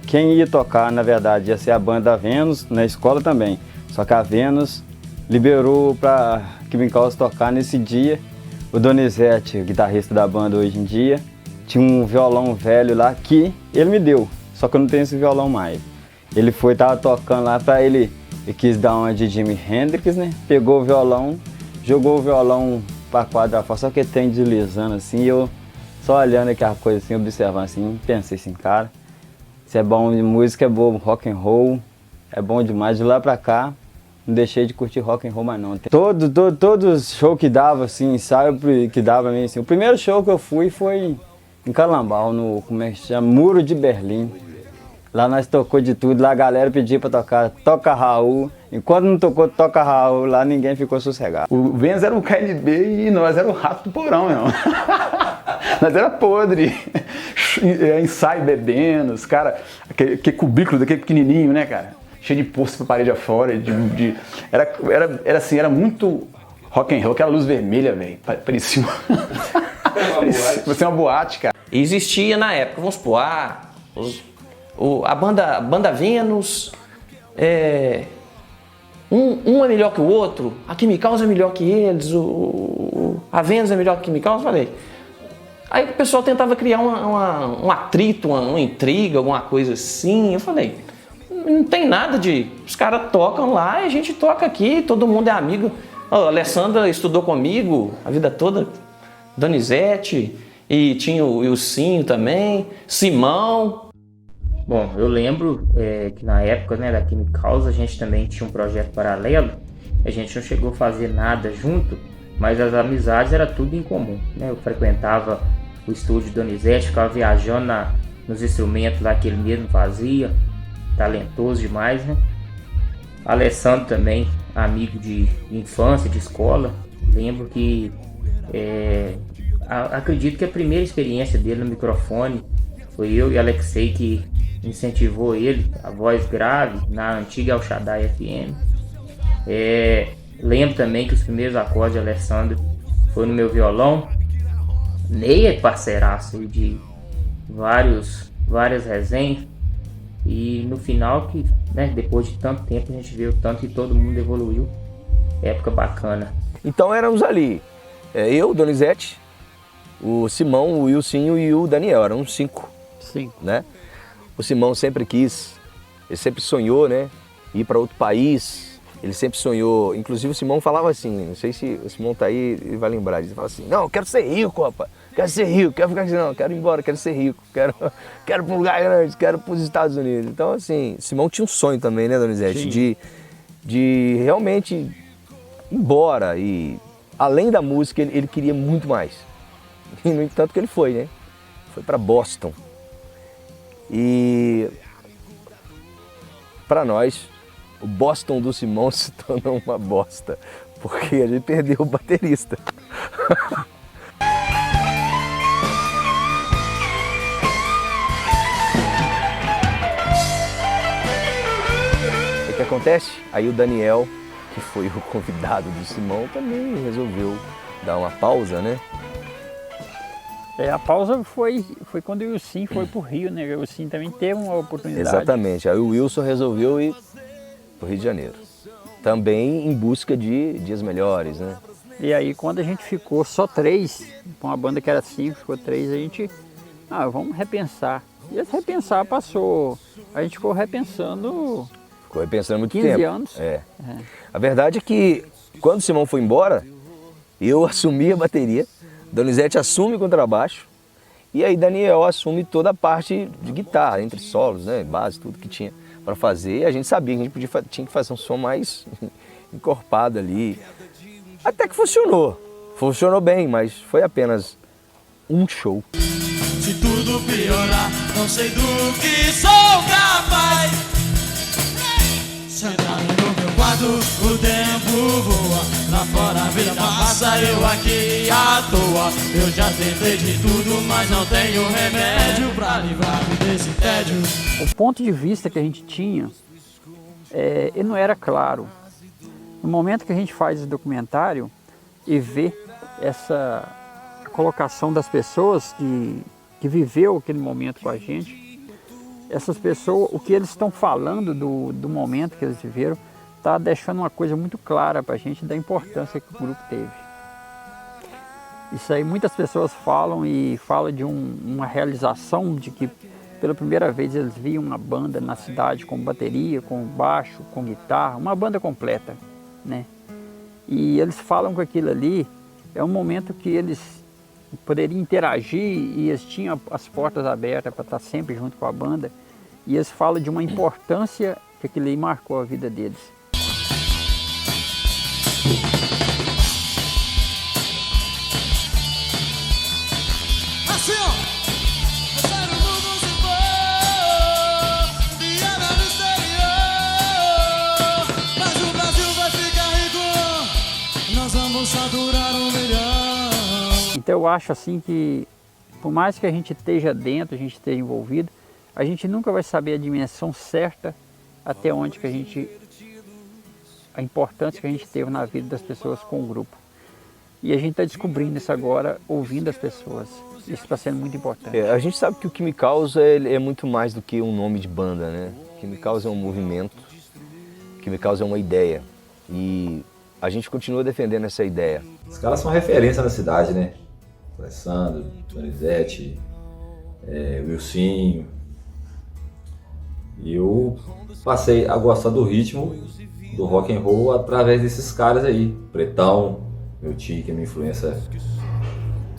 quem ia tocar, na verdade, ia ser a banda Vênus, na escola também. Só que a Vênus liberou para Chemicals tocar nesse dia. O Donizete, o guitarrista da banda hoje em dia, tinha um violão velho lá que ele me deu, só que eu não tenho esse violão mais. Ele tava tocando lá para ele quis dar uma de Jimi Hendrix, né? Pegou o violão, jogou o violão pra quadra fora, só que ele tem deslizando assim, e eu só olhando aquela coisa assim, observando assim, pensei assim, cara, se é bom de música, é bom, rock and roll, é bom demais. De lá pra cá, não deixei de curtir rock and roll mais não. Todo show que dava, assim, ensaio que dava mesmo assim. O primeiro show que eu fui foi em Calambau, no, como é que chama? Muro de Berlim. Lá nós tocou de tudo, lá a galera pedia pra tocar, toca Raul. Enquanto não tocou Toca Raul, lá ninguém ficou sossegado. O Vênus era um KLB e nós era o rato do porão, meu. Nós era podre. Ensaio bebendo, os caras, aquele cubículo daquele pequenininho, né, cara? Cheio de poço pra parede afora. Era assim, era muito rock and roll, aquela luz vermelha, velho. Parecia uma boate, cara. Existia na época, vamos supor, a banda Vênus, um é melhor que o outro, a Chemicals é melhor que eles, a Vênus é melhor que a Chemicals, falei. Aí o pessoal tentava criar um atrito, uma intriga, alguma coisa assim. Eu falei, não tem nada de... Os caras tocam lá e a gente toca aqui, todo mundo é amigo. A Alessandra estudou comigo a vida toda, Donizete, e tinha o Ilcinho também, Simão. Bom, eu lembro que na época, né, da Chemicals a gente também tinha um projeto paralelo. A gente não chegou a fazer nada junto, mas as amizades era tudo em comum, né? Eu frequentava o estúdio Donizete, ficava viajando nos instrumentos lá que ele mesmo fazia, talentoso demais, né? Alessandro também, amigo de infância, de escola. Lembro que acredito que a primeira experiência dele no microfone foi eu e Alexei que incentivou ele, a voz grave, na antiga El Shaddai FM. Lembro também que os primeiros acordes de Alessandro foi no meu violão. Ney é parceiraço de vários várias resenhas. E no final, que, né, depois de tanto tempo, a gente vê o tanto que todo mundo evoluiu. Época bacana. Então éramos ali, eu, Donizete, o Simão, o Wilsinho e o Daniel, eram 5. Sim. Né? O Simão sempre quis, ele sempre sonhou, né, ir para outro país, ele sempre sonhou, inclusive o Simão falava assim, não sei se o Simão tá aí, ele vai lembrar disso, ele fala assim, não, eu quero ser rico, rapaz, quero ser rico, quero ficar aqui, não, quero ir embora, quero ser rico, quero para um lugar grande, quero para os Estados Unidos. Então assim, Simão tinha um sonho também, né, Donizete, de realmente ir embora, e além da música ele queria muito mais, e no entanto que ele foi, né, foi para Boston. E para nós, o Boston do Simão se tornou uma bosta, porque a gente perdeu o baterista. O que acontece? Aí o Daniel, que foi o convidado do Simão, também resolveu dar uma pausa, né? A pausa foi quando o Wilson foi pro Rio, né? O Wilson também teve uma oportunidade. Exatamente. Aí o Wilson resolveu ir pro Rio de Janeiro. Também em busca de dias melhores, né? E aí quando a gente ficou só 3, com uma banda que era 5, ficou 3, a gente... vamos repensar. E esse repensar passou... A gente ficou repensando... Ficou repensando muito 15 tempo. anos. A verdade é que quando o Simão foi embora, eu assumi a bateria, Donizete assume o contrabaixo e aí Daniel assume toda a parte de guitarra, entre solos, né, base, tudo que tinha para fazer. E a gente sabia que a gente tinha que fazer um som mais encorpado ali. Até que funcionou. Funcionou bem, mas foi apenas um show. Se tudo piorar, não sei do que sou capaz. Sentado no meu quarto, o tempo voa. Lá fora a vida passa, eu aqui à toa. Eu já tentei de tudo, mas não tenho remédio pra livrar-me desse tédio. O ponto de vista que a gente tinha, ele não era claro. No momento que a gente faz esse documentário e vê essa colocação das pessoas que viveu aquele momento com a gente, essas pessoas, o que eles estão falando do momento que eles viveram, está deixando uma coisa muito clara para a gente da importância que o grupo teve. Isso aí muitas pessoas falam e falam de uma realização de que pela primeira vez eles viam uma banda na cidade com bateria, com baixo, com guitarra, uma banda completa, né? E eles falam que aquilo ali é um momento que eles poderiam interagir e eles tinham as portas abertas para estar sempre junto com a banda. E eles falam de uma importância que aquilo aí marcou a vida deles. Assim, ó. Sai do mundo se for, piada no exterior. Mas o Brasil vai ficar rico, nós vamos saturar 1 milhão. Então eu acho assim que, por mais que a gente esteja dentro, a gente esteja envolvido, a gente nunca vai saber a dimensão certa até onde que a importância que a gente teve na vida das pessoas com o grupo. E a gente está descobrindo isso agora, ouvindo as pessoas. Isso está sendo muito importante. A gente sabe que o Quimicals é muito mais do que um nome de banda, né? Quimicals é um movimento, Quimicals é uma ideia. E a gente continua defendendo essa ideia. Os caras são referência na cidade, né? Alessandro, Donizete, Wilsinho. E eu passei a gostar do ritmo do rock and roll através desses caras aí. Pretão, meu tio, que é minha influência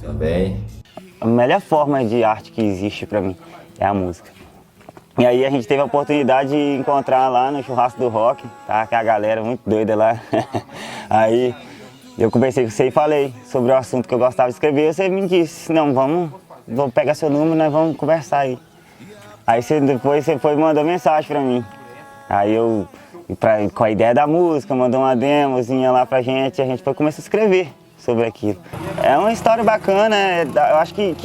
também. A melhor forma de arte que existe pra mim é a música. E aí a gente teve a oportunidade de encontrar lá no Churrasco do Rock, tá? Que a galera muito doida lá. Aí eu conversei com você e falei sobre o assunto que eu gostava de escrever. Você me disse, não, vou pegar seu número, nós vamos conversar aí. Aí depois você foi e mandou mensagem pra mim. Aí eu, com a ideia da música, mandou uma demozinha lá pra gente, e a gente foi começar a escrever sobre aquilo. É uma história bacana, eu acho que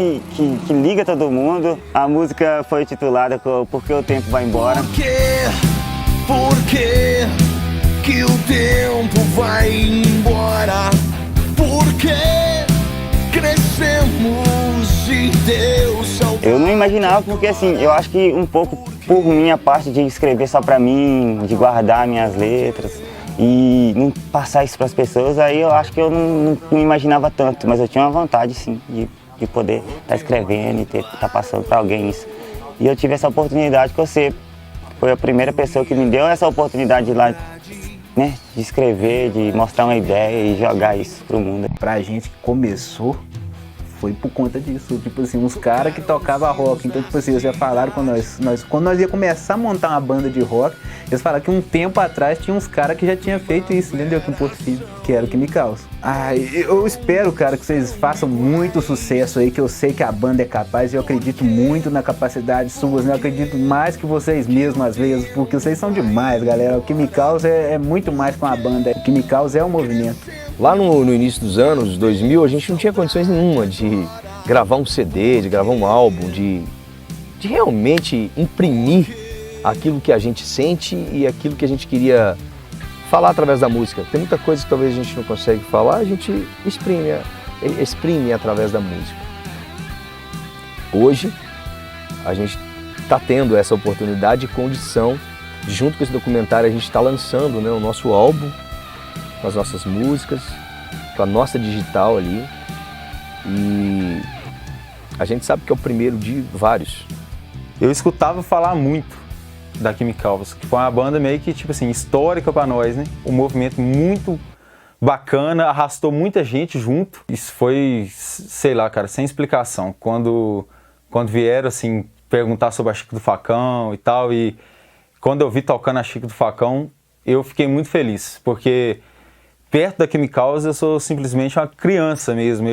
liga todo mundo. A música foi titulada Porque o Tempo Vai Embora. Por que o tempo vai embora? Por que crescemos e Deus só Eu não imaginava porque assim, eu acho que um pouco por minha parte de escrever só pra mim, de guardar minhas letras e não passar isso pras pessoas, aí eu acho que eu não imaginava tanto, mas eu tinha uma vontade sim de poder estar escrevendo e estar passando pra alguém isso. E eu tive essa oportunidade que você foi a primeira pessoa que me deu essa oportunidade de lá, né, de escrever, de mostrar uma ideia e jogar isso pro mundo. Pra gente que começou, foi por conta disso, tipo assim, uns caras que tocavam rock. Então, tipo assim, eles já falaram quando nós ia começar a montar uma banda de rock, eles falaram que um tempo atrás tinha uns caras que já tinham feito isso, entendeu? Que um Porto Filho, que era o Chemicals. Eu espero, cara, que vocês façam muito sucesso aí, que eu sei que a banda é capaz e eu acredito muito na capacidade suas, né? Eu acredito mais que vocês mesmos às vezes, porque vocês são demais, galera. O Chemicals é muito mais que uma banda, o Chemicals é um movimento. Lá no início dos anos 2000, a gente não tinha condições nenhuma de gravar um CD, de gravar um álbum, de realmente imprimir aquilo que a gente sente e aquilo que a gente queria falar através da música. Tem muita coisa que talvez a gente não consegue falar, a gente exprime através da música. Hoje, a gente está tendo essa oportunidade e condição de, junto com esse documentário, a gente está lançando, né, o nosso álbum, com as nossas músicas, com a nossa digital ali. E a gente sabe que é o primeiro de vários. Eu escutava falar muito da Chemicals, que foi uma banda meio que, tipo assim, histórica para nós, né? Um movimento muito bacana, arrastou muita gente junto. Isso foi, sei lá, cara, sem explicação. Quando vieram, assim, perguntar sobre a Chico do Facão e tal, e quando eu vi tocando a Chico do Facão, eu fiquei muito feliz, porque perto da Chemicals eu sou simplesmente uma criança mesmo.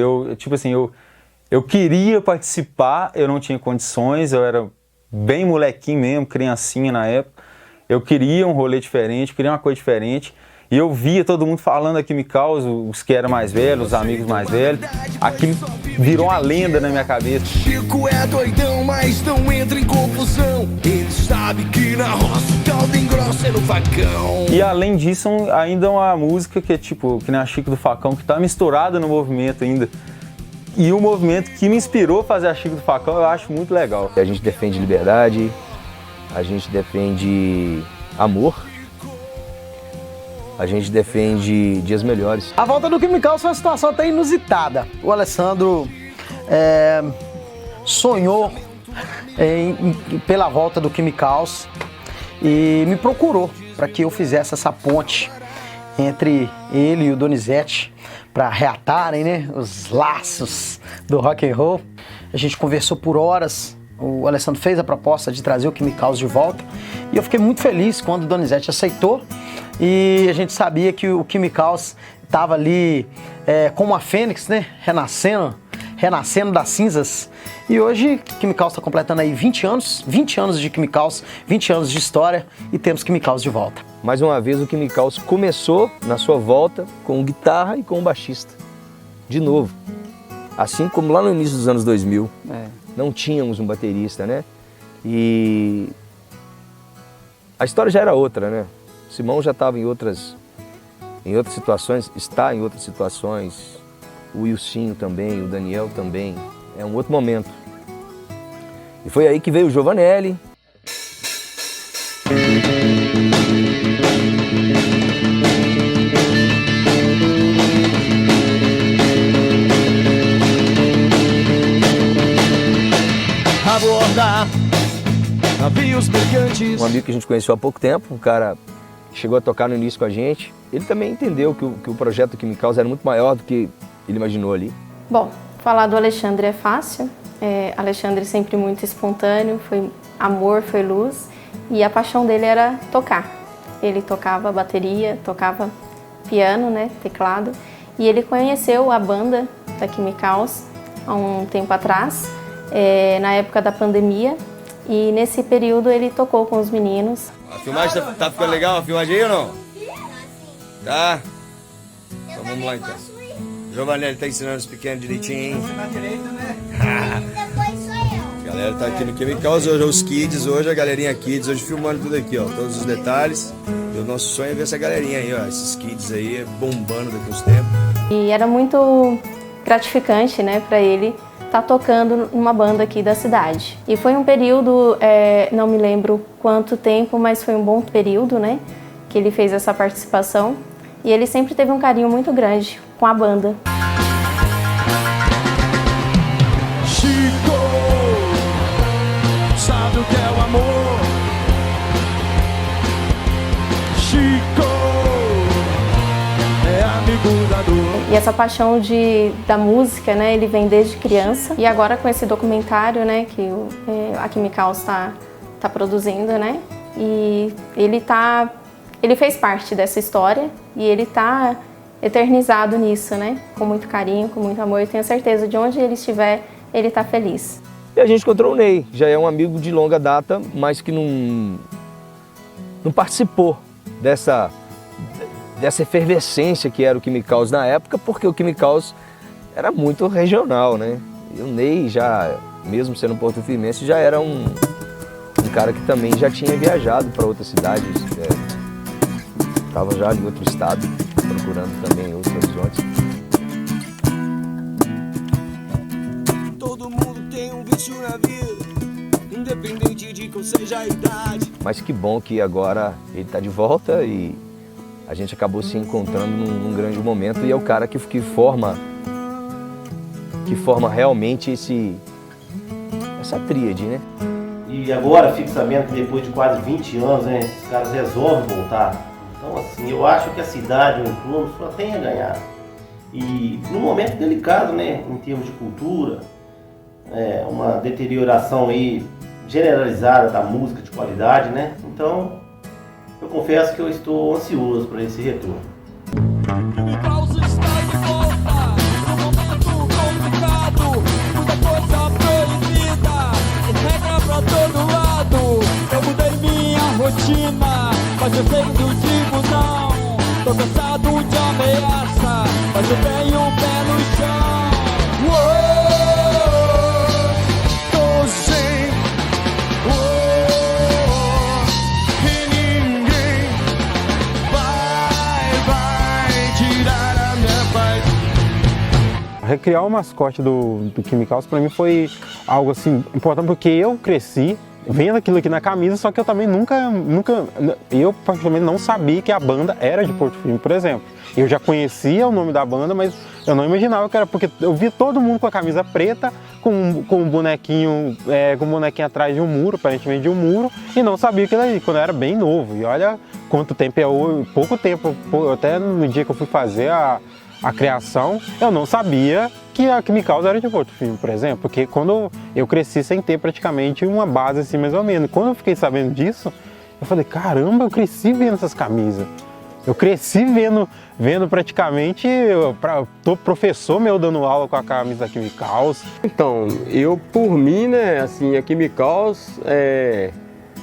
Eu queria participar, eu não tinha condições, eu era bem molequinho mesmo, criancinha na época. Eu queria um rolê diferente, queria uma coisa diferente. E eu via todo mundo falando da Chemicals, os que eram mais velhos, os amigos mais velhos. Aquilo virou uma lenda na minha cabeça. Chico é doidão, mas não entra em confusão. Ele sabe que na roça o caldo engrossa é no facão. E além disso, ainda é uma música que é tipo, que nem a Chico do Facão, que tá misturada no movimento ainda. E o movimento que me inspirou a fazer a Chico do Facão, eu acho muito legal. A gente defende liberdade, a gente defende amor, a gente defende dias melhores. A volta do Chemicals foi uma situação até inusitada. O Alessandro sonhou pela volta do Chemicals e me procurou para que eu fizesse essa ponte entre ele e o Donizete para reatarem, né, os laços do rock and roll. A gente conversou por horas. O Alessandro fez a proposta de trazer o Chemicals de volta e eu fiquei muito feliz quando o Donizete aceitou. E a gente sabia que o Chemicals estava ali como a fênix, né, renascendo das cinzas. E hoje o Chemicals está completando aí 20 anos de Chemicals, 20 anos de história e temos Chemicals de volta. Mais uma vez o Chemicals começou na sua volta com guitarra e com baixista. De novo. Assim como lá no início dos anos 2000, não tínhamos um baterista, né? E a história já era outra, né? O Simão já estava em outras situações, está em outras situações. O Wilsinho também, o Daniel também. É um outro momento. E foi aí que veio o Giovanelli. Abordar navios mercantes. Um amigo que a gente conheceu há pouco tempo, um cara que chegou a tocar no início com a gente. Ele também entendeu que o projeto do Chemicals era muito maior do que ele imaginou ali. Bom, falar do Alexandre é fácil. Alexandre sempre muito espontâneo, foi amor, foi luz. E a paixão dele era tocar. Ele tocava bateria, tocava piano, né, teclado. E ele conheceu a banda da Chemicals há um tempo atrás, na época da pandemia. E nesse período ele tocou com os meninos. A filmagem tá ficando legal? A filmagem aí ou não? Tá? Então vamos lá então. O Giovanelli tá ensinando os pequenos direitinho, hein? Ensinar direito, né? A galera tá aqui no Chemicals, hoje os kids, hoje a galerinha kids, hoje filmando tudo aqui, ó, todos os detalhes. E o nosso sonho é ver essa galerinha aí, ó, esses kids aí bombando daqui uns tempos. E era muito gratificante, né, pra ele tá tocando numa banda aqui da cidade. E foi um período, não me lembro quanto tempo, mas foi um bom período, né, que ele fez essa participação. E ele sempre teve um carinho muito grande com a banda. Chico, sabe o que é o amor? Chico, é amigo da dor. E essa paixão da música, né, ele vem desde criança. E agora com esse documentário, né, que a Chemicals tá produzindo, né, e ele fez parte dessa história e ele tá eternizado nisso, né, com muito carinho, com muito amor. Eu tenho certeza, de onde ele estiver, ele tá feliz. E a gente encontrou o Ney, já é um amigo de longa data, mas que não participou dessa efervescência que era o Chemicals na época, porque o Chemicals era muito regional, né? E o Ney, já, mesmo sendo porto-firmense, já era um cara que também já tinha viajado para outras cidades, estava já em outro estado, procurando também outros horizontes. Todo mundo tem um vício na vida, independente de qual seja a idade. Mas que bom que agora ele está de volta e a gente acabou se encontrando num grande momento, e é o cara que forma realmente essa tríade, né? E agora, fixamente, depois de quase 20 anos, né, esses caras resolvem voltar. Então, assim, eu acho que a cidade, o entorno, só tem a ganhar. E num momento delicado, né, em termos de cultura, uma deterioração aí generalizada da música de qualidade, né? Então, eu confesso que eu estou ansioso para esse retorno. Chemicals está de volta, num momento complicado, muita coisa proibida, regra pra todo lado. Eu mudei minha rotina, mas eu sempre digo não. Tô cansado de ameaça, mas eu tenho um pé no chão. Tô sem, e ninguém vai tirar a minha paz. Recriar o mascote do Chemicals para mim foi algo assim importante, porque eu cresci vendo aquilo aqui na camisa, só que eu também eu particularmente não sabia que a banda era de Porto Firme, por exemplo. Eu já conhecia o nome da banda, mas eu não imaginava que era, porque eu via todo mundo com a camisa preta, com um bonequinho atrás de um muro, aparentemente de um muro, e não sabia aquilo aí, quando eu era bem novo. E olha quanto tempo pouco tempo, até no dia que eu fui fazer a criação, eu não sabia que a Chemicals era de Porto Firme, por exemplo, porque quando eu cresci sem ter praticamente uma base assim, mais ou menos. Quando eu fiquei sabendo disso, eu falei, caramba, eu cresci vendo essas camisas. Eu cresci vendo praticamente, professor meu dando aula com a camisa da Chemicals. Então, eu por mim, né, assim, a Chemicals,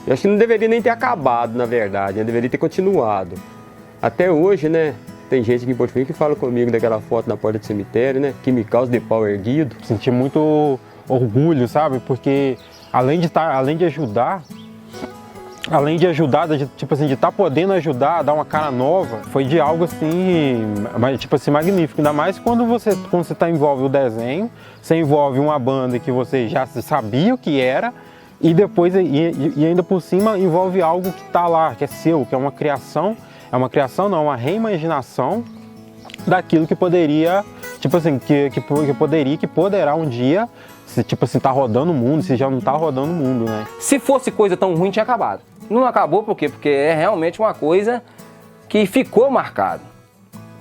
eu acho que não deveria nem ter acabado, na verdade, né, deveria ter continuado. Até hoje, né, tem gente aqui em Porto Firme que fala comigo daquela foto na porta do cemitério, né, Chemicals de pau erguido. Senti muito orgulho, sabe, porque além de ajudar, tipo assim, de estar podendo ajudar, dar uma cara nova, foi de algo assim, tipo assim, magnífico. Ainda mais quando você envolve o desenho, você envolve uma banda que você já sabia o que era, e depois, e ainda por cima, envolve algo que está lá, que é seu, que é uma criação, uma reimaginação daquilo que poderia, tipo assim, que poderá um dia, se, tipo assim, tá rodando o mundo, se já não tá rodando o mundo, né? Se fosse coisa tão ruim, tinha acabado. Não acabou por quê? Porque é realmente uma coisa que ficou marcada.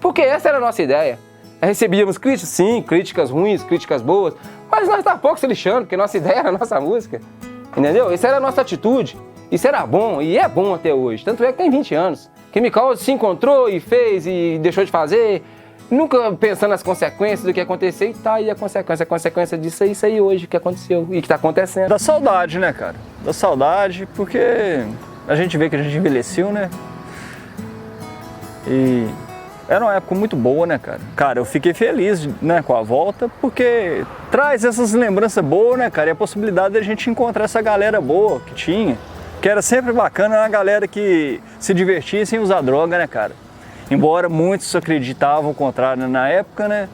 Porque essa era a nossa ideia. Recebíamos críticas, sim, críticas ruins, críticas boas, mas nós tá pouco se lixando, porque nossa ideia era a nossa música. Entendeu? Essa era a nossa atitude. Isso era bom e é bom até hoje. Tanto é que tem 20 anos. Chemicals se encontrou e fez e deixou de fazer, nunca pensando nas consequências do que ia acontecer, e tá aí a consequência disso é isso aí hoje que aconteceu e que tá acontecendo. Dá saudade, né, cara? Dá saudade porque a gente vê que a gente envelheceu, né? E era uma época muito boa, né, cara? Cara, eu fiquei feliz, né, com a volta, porque traz essas lembranças boas, né, cara? E a possibilidade de a gente encontrar essa galera boa que tinha, que era sempre bacana, uma galera que se divertia sem usar droga, né, cara? Embora muitos acreditavam o contrário na época, né?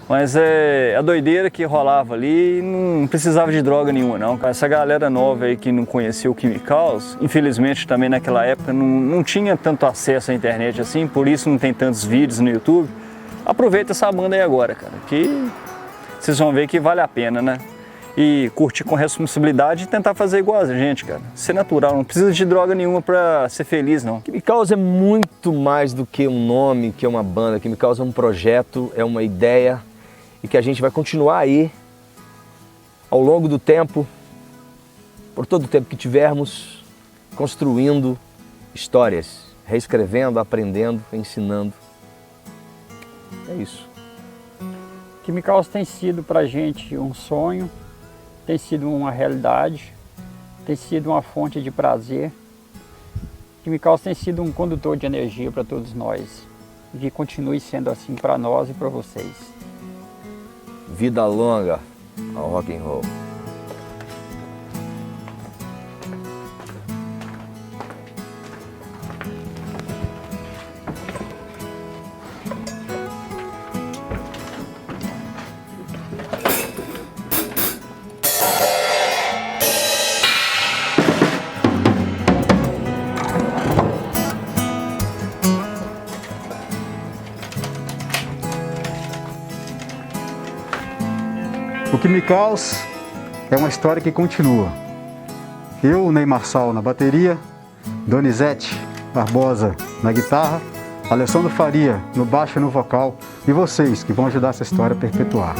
Mas é a doideira que rolava ali, não precisava de droga nenhuma não. Essa galera nova aí que não conhecia o Chemicals, infelizmente também naquela época não tinha tanto acesso à internet assim, por isso não tem tantos vídeos no YouTube. Aproveita essa banda aí agora, cara, que vocês vão ver que vale a pena, né? E curtir com responsabilidade e tentar fazer igual a gente, cara. Ser natural, não precisa de droga nenhuma pra ser feliz, não. Chemicals é muito mais do que um nome, que é uma banda. Chemicals é um projeto, é uma ideia e que a gente vai continuar aí ao longo do tempo, por todo o tempo que tivermos, construindo histórias, reescrevendo, aprendendo, ensinando. É isso. Chemicals tem sido pra gente um sonho, tem sido uma realidade, tem sido uma fonte de prazer. Chemicals tem sido um condutor de energia para todos nós. E que continue sendo assim para nós e para vocês. Vida longa ao rock and roll. O Chemicals é uma história que continua. Eu, Ney Marçal, na bateria, Donizete Barbosa na guitarra, Alessandro Faria no baixo e no vocal, e vocês que vão ajudar essa história a perpetuar.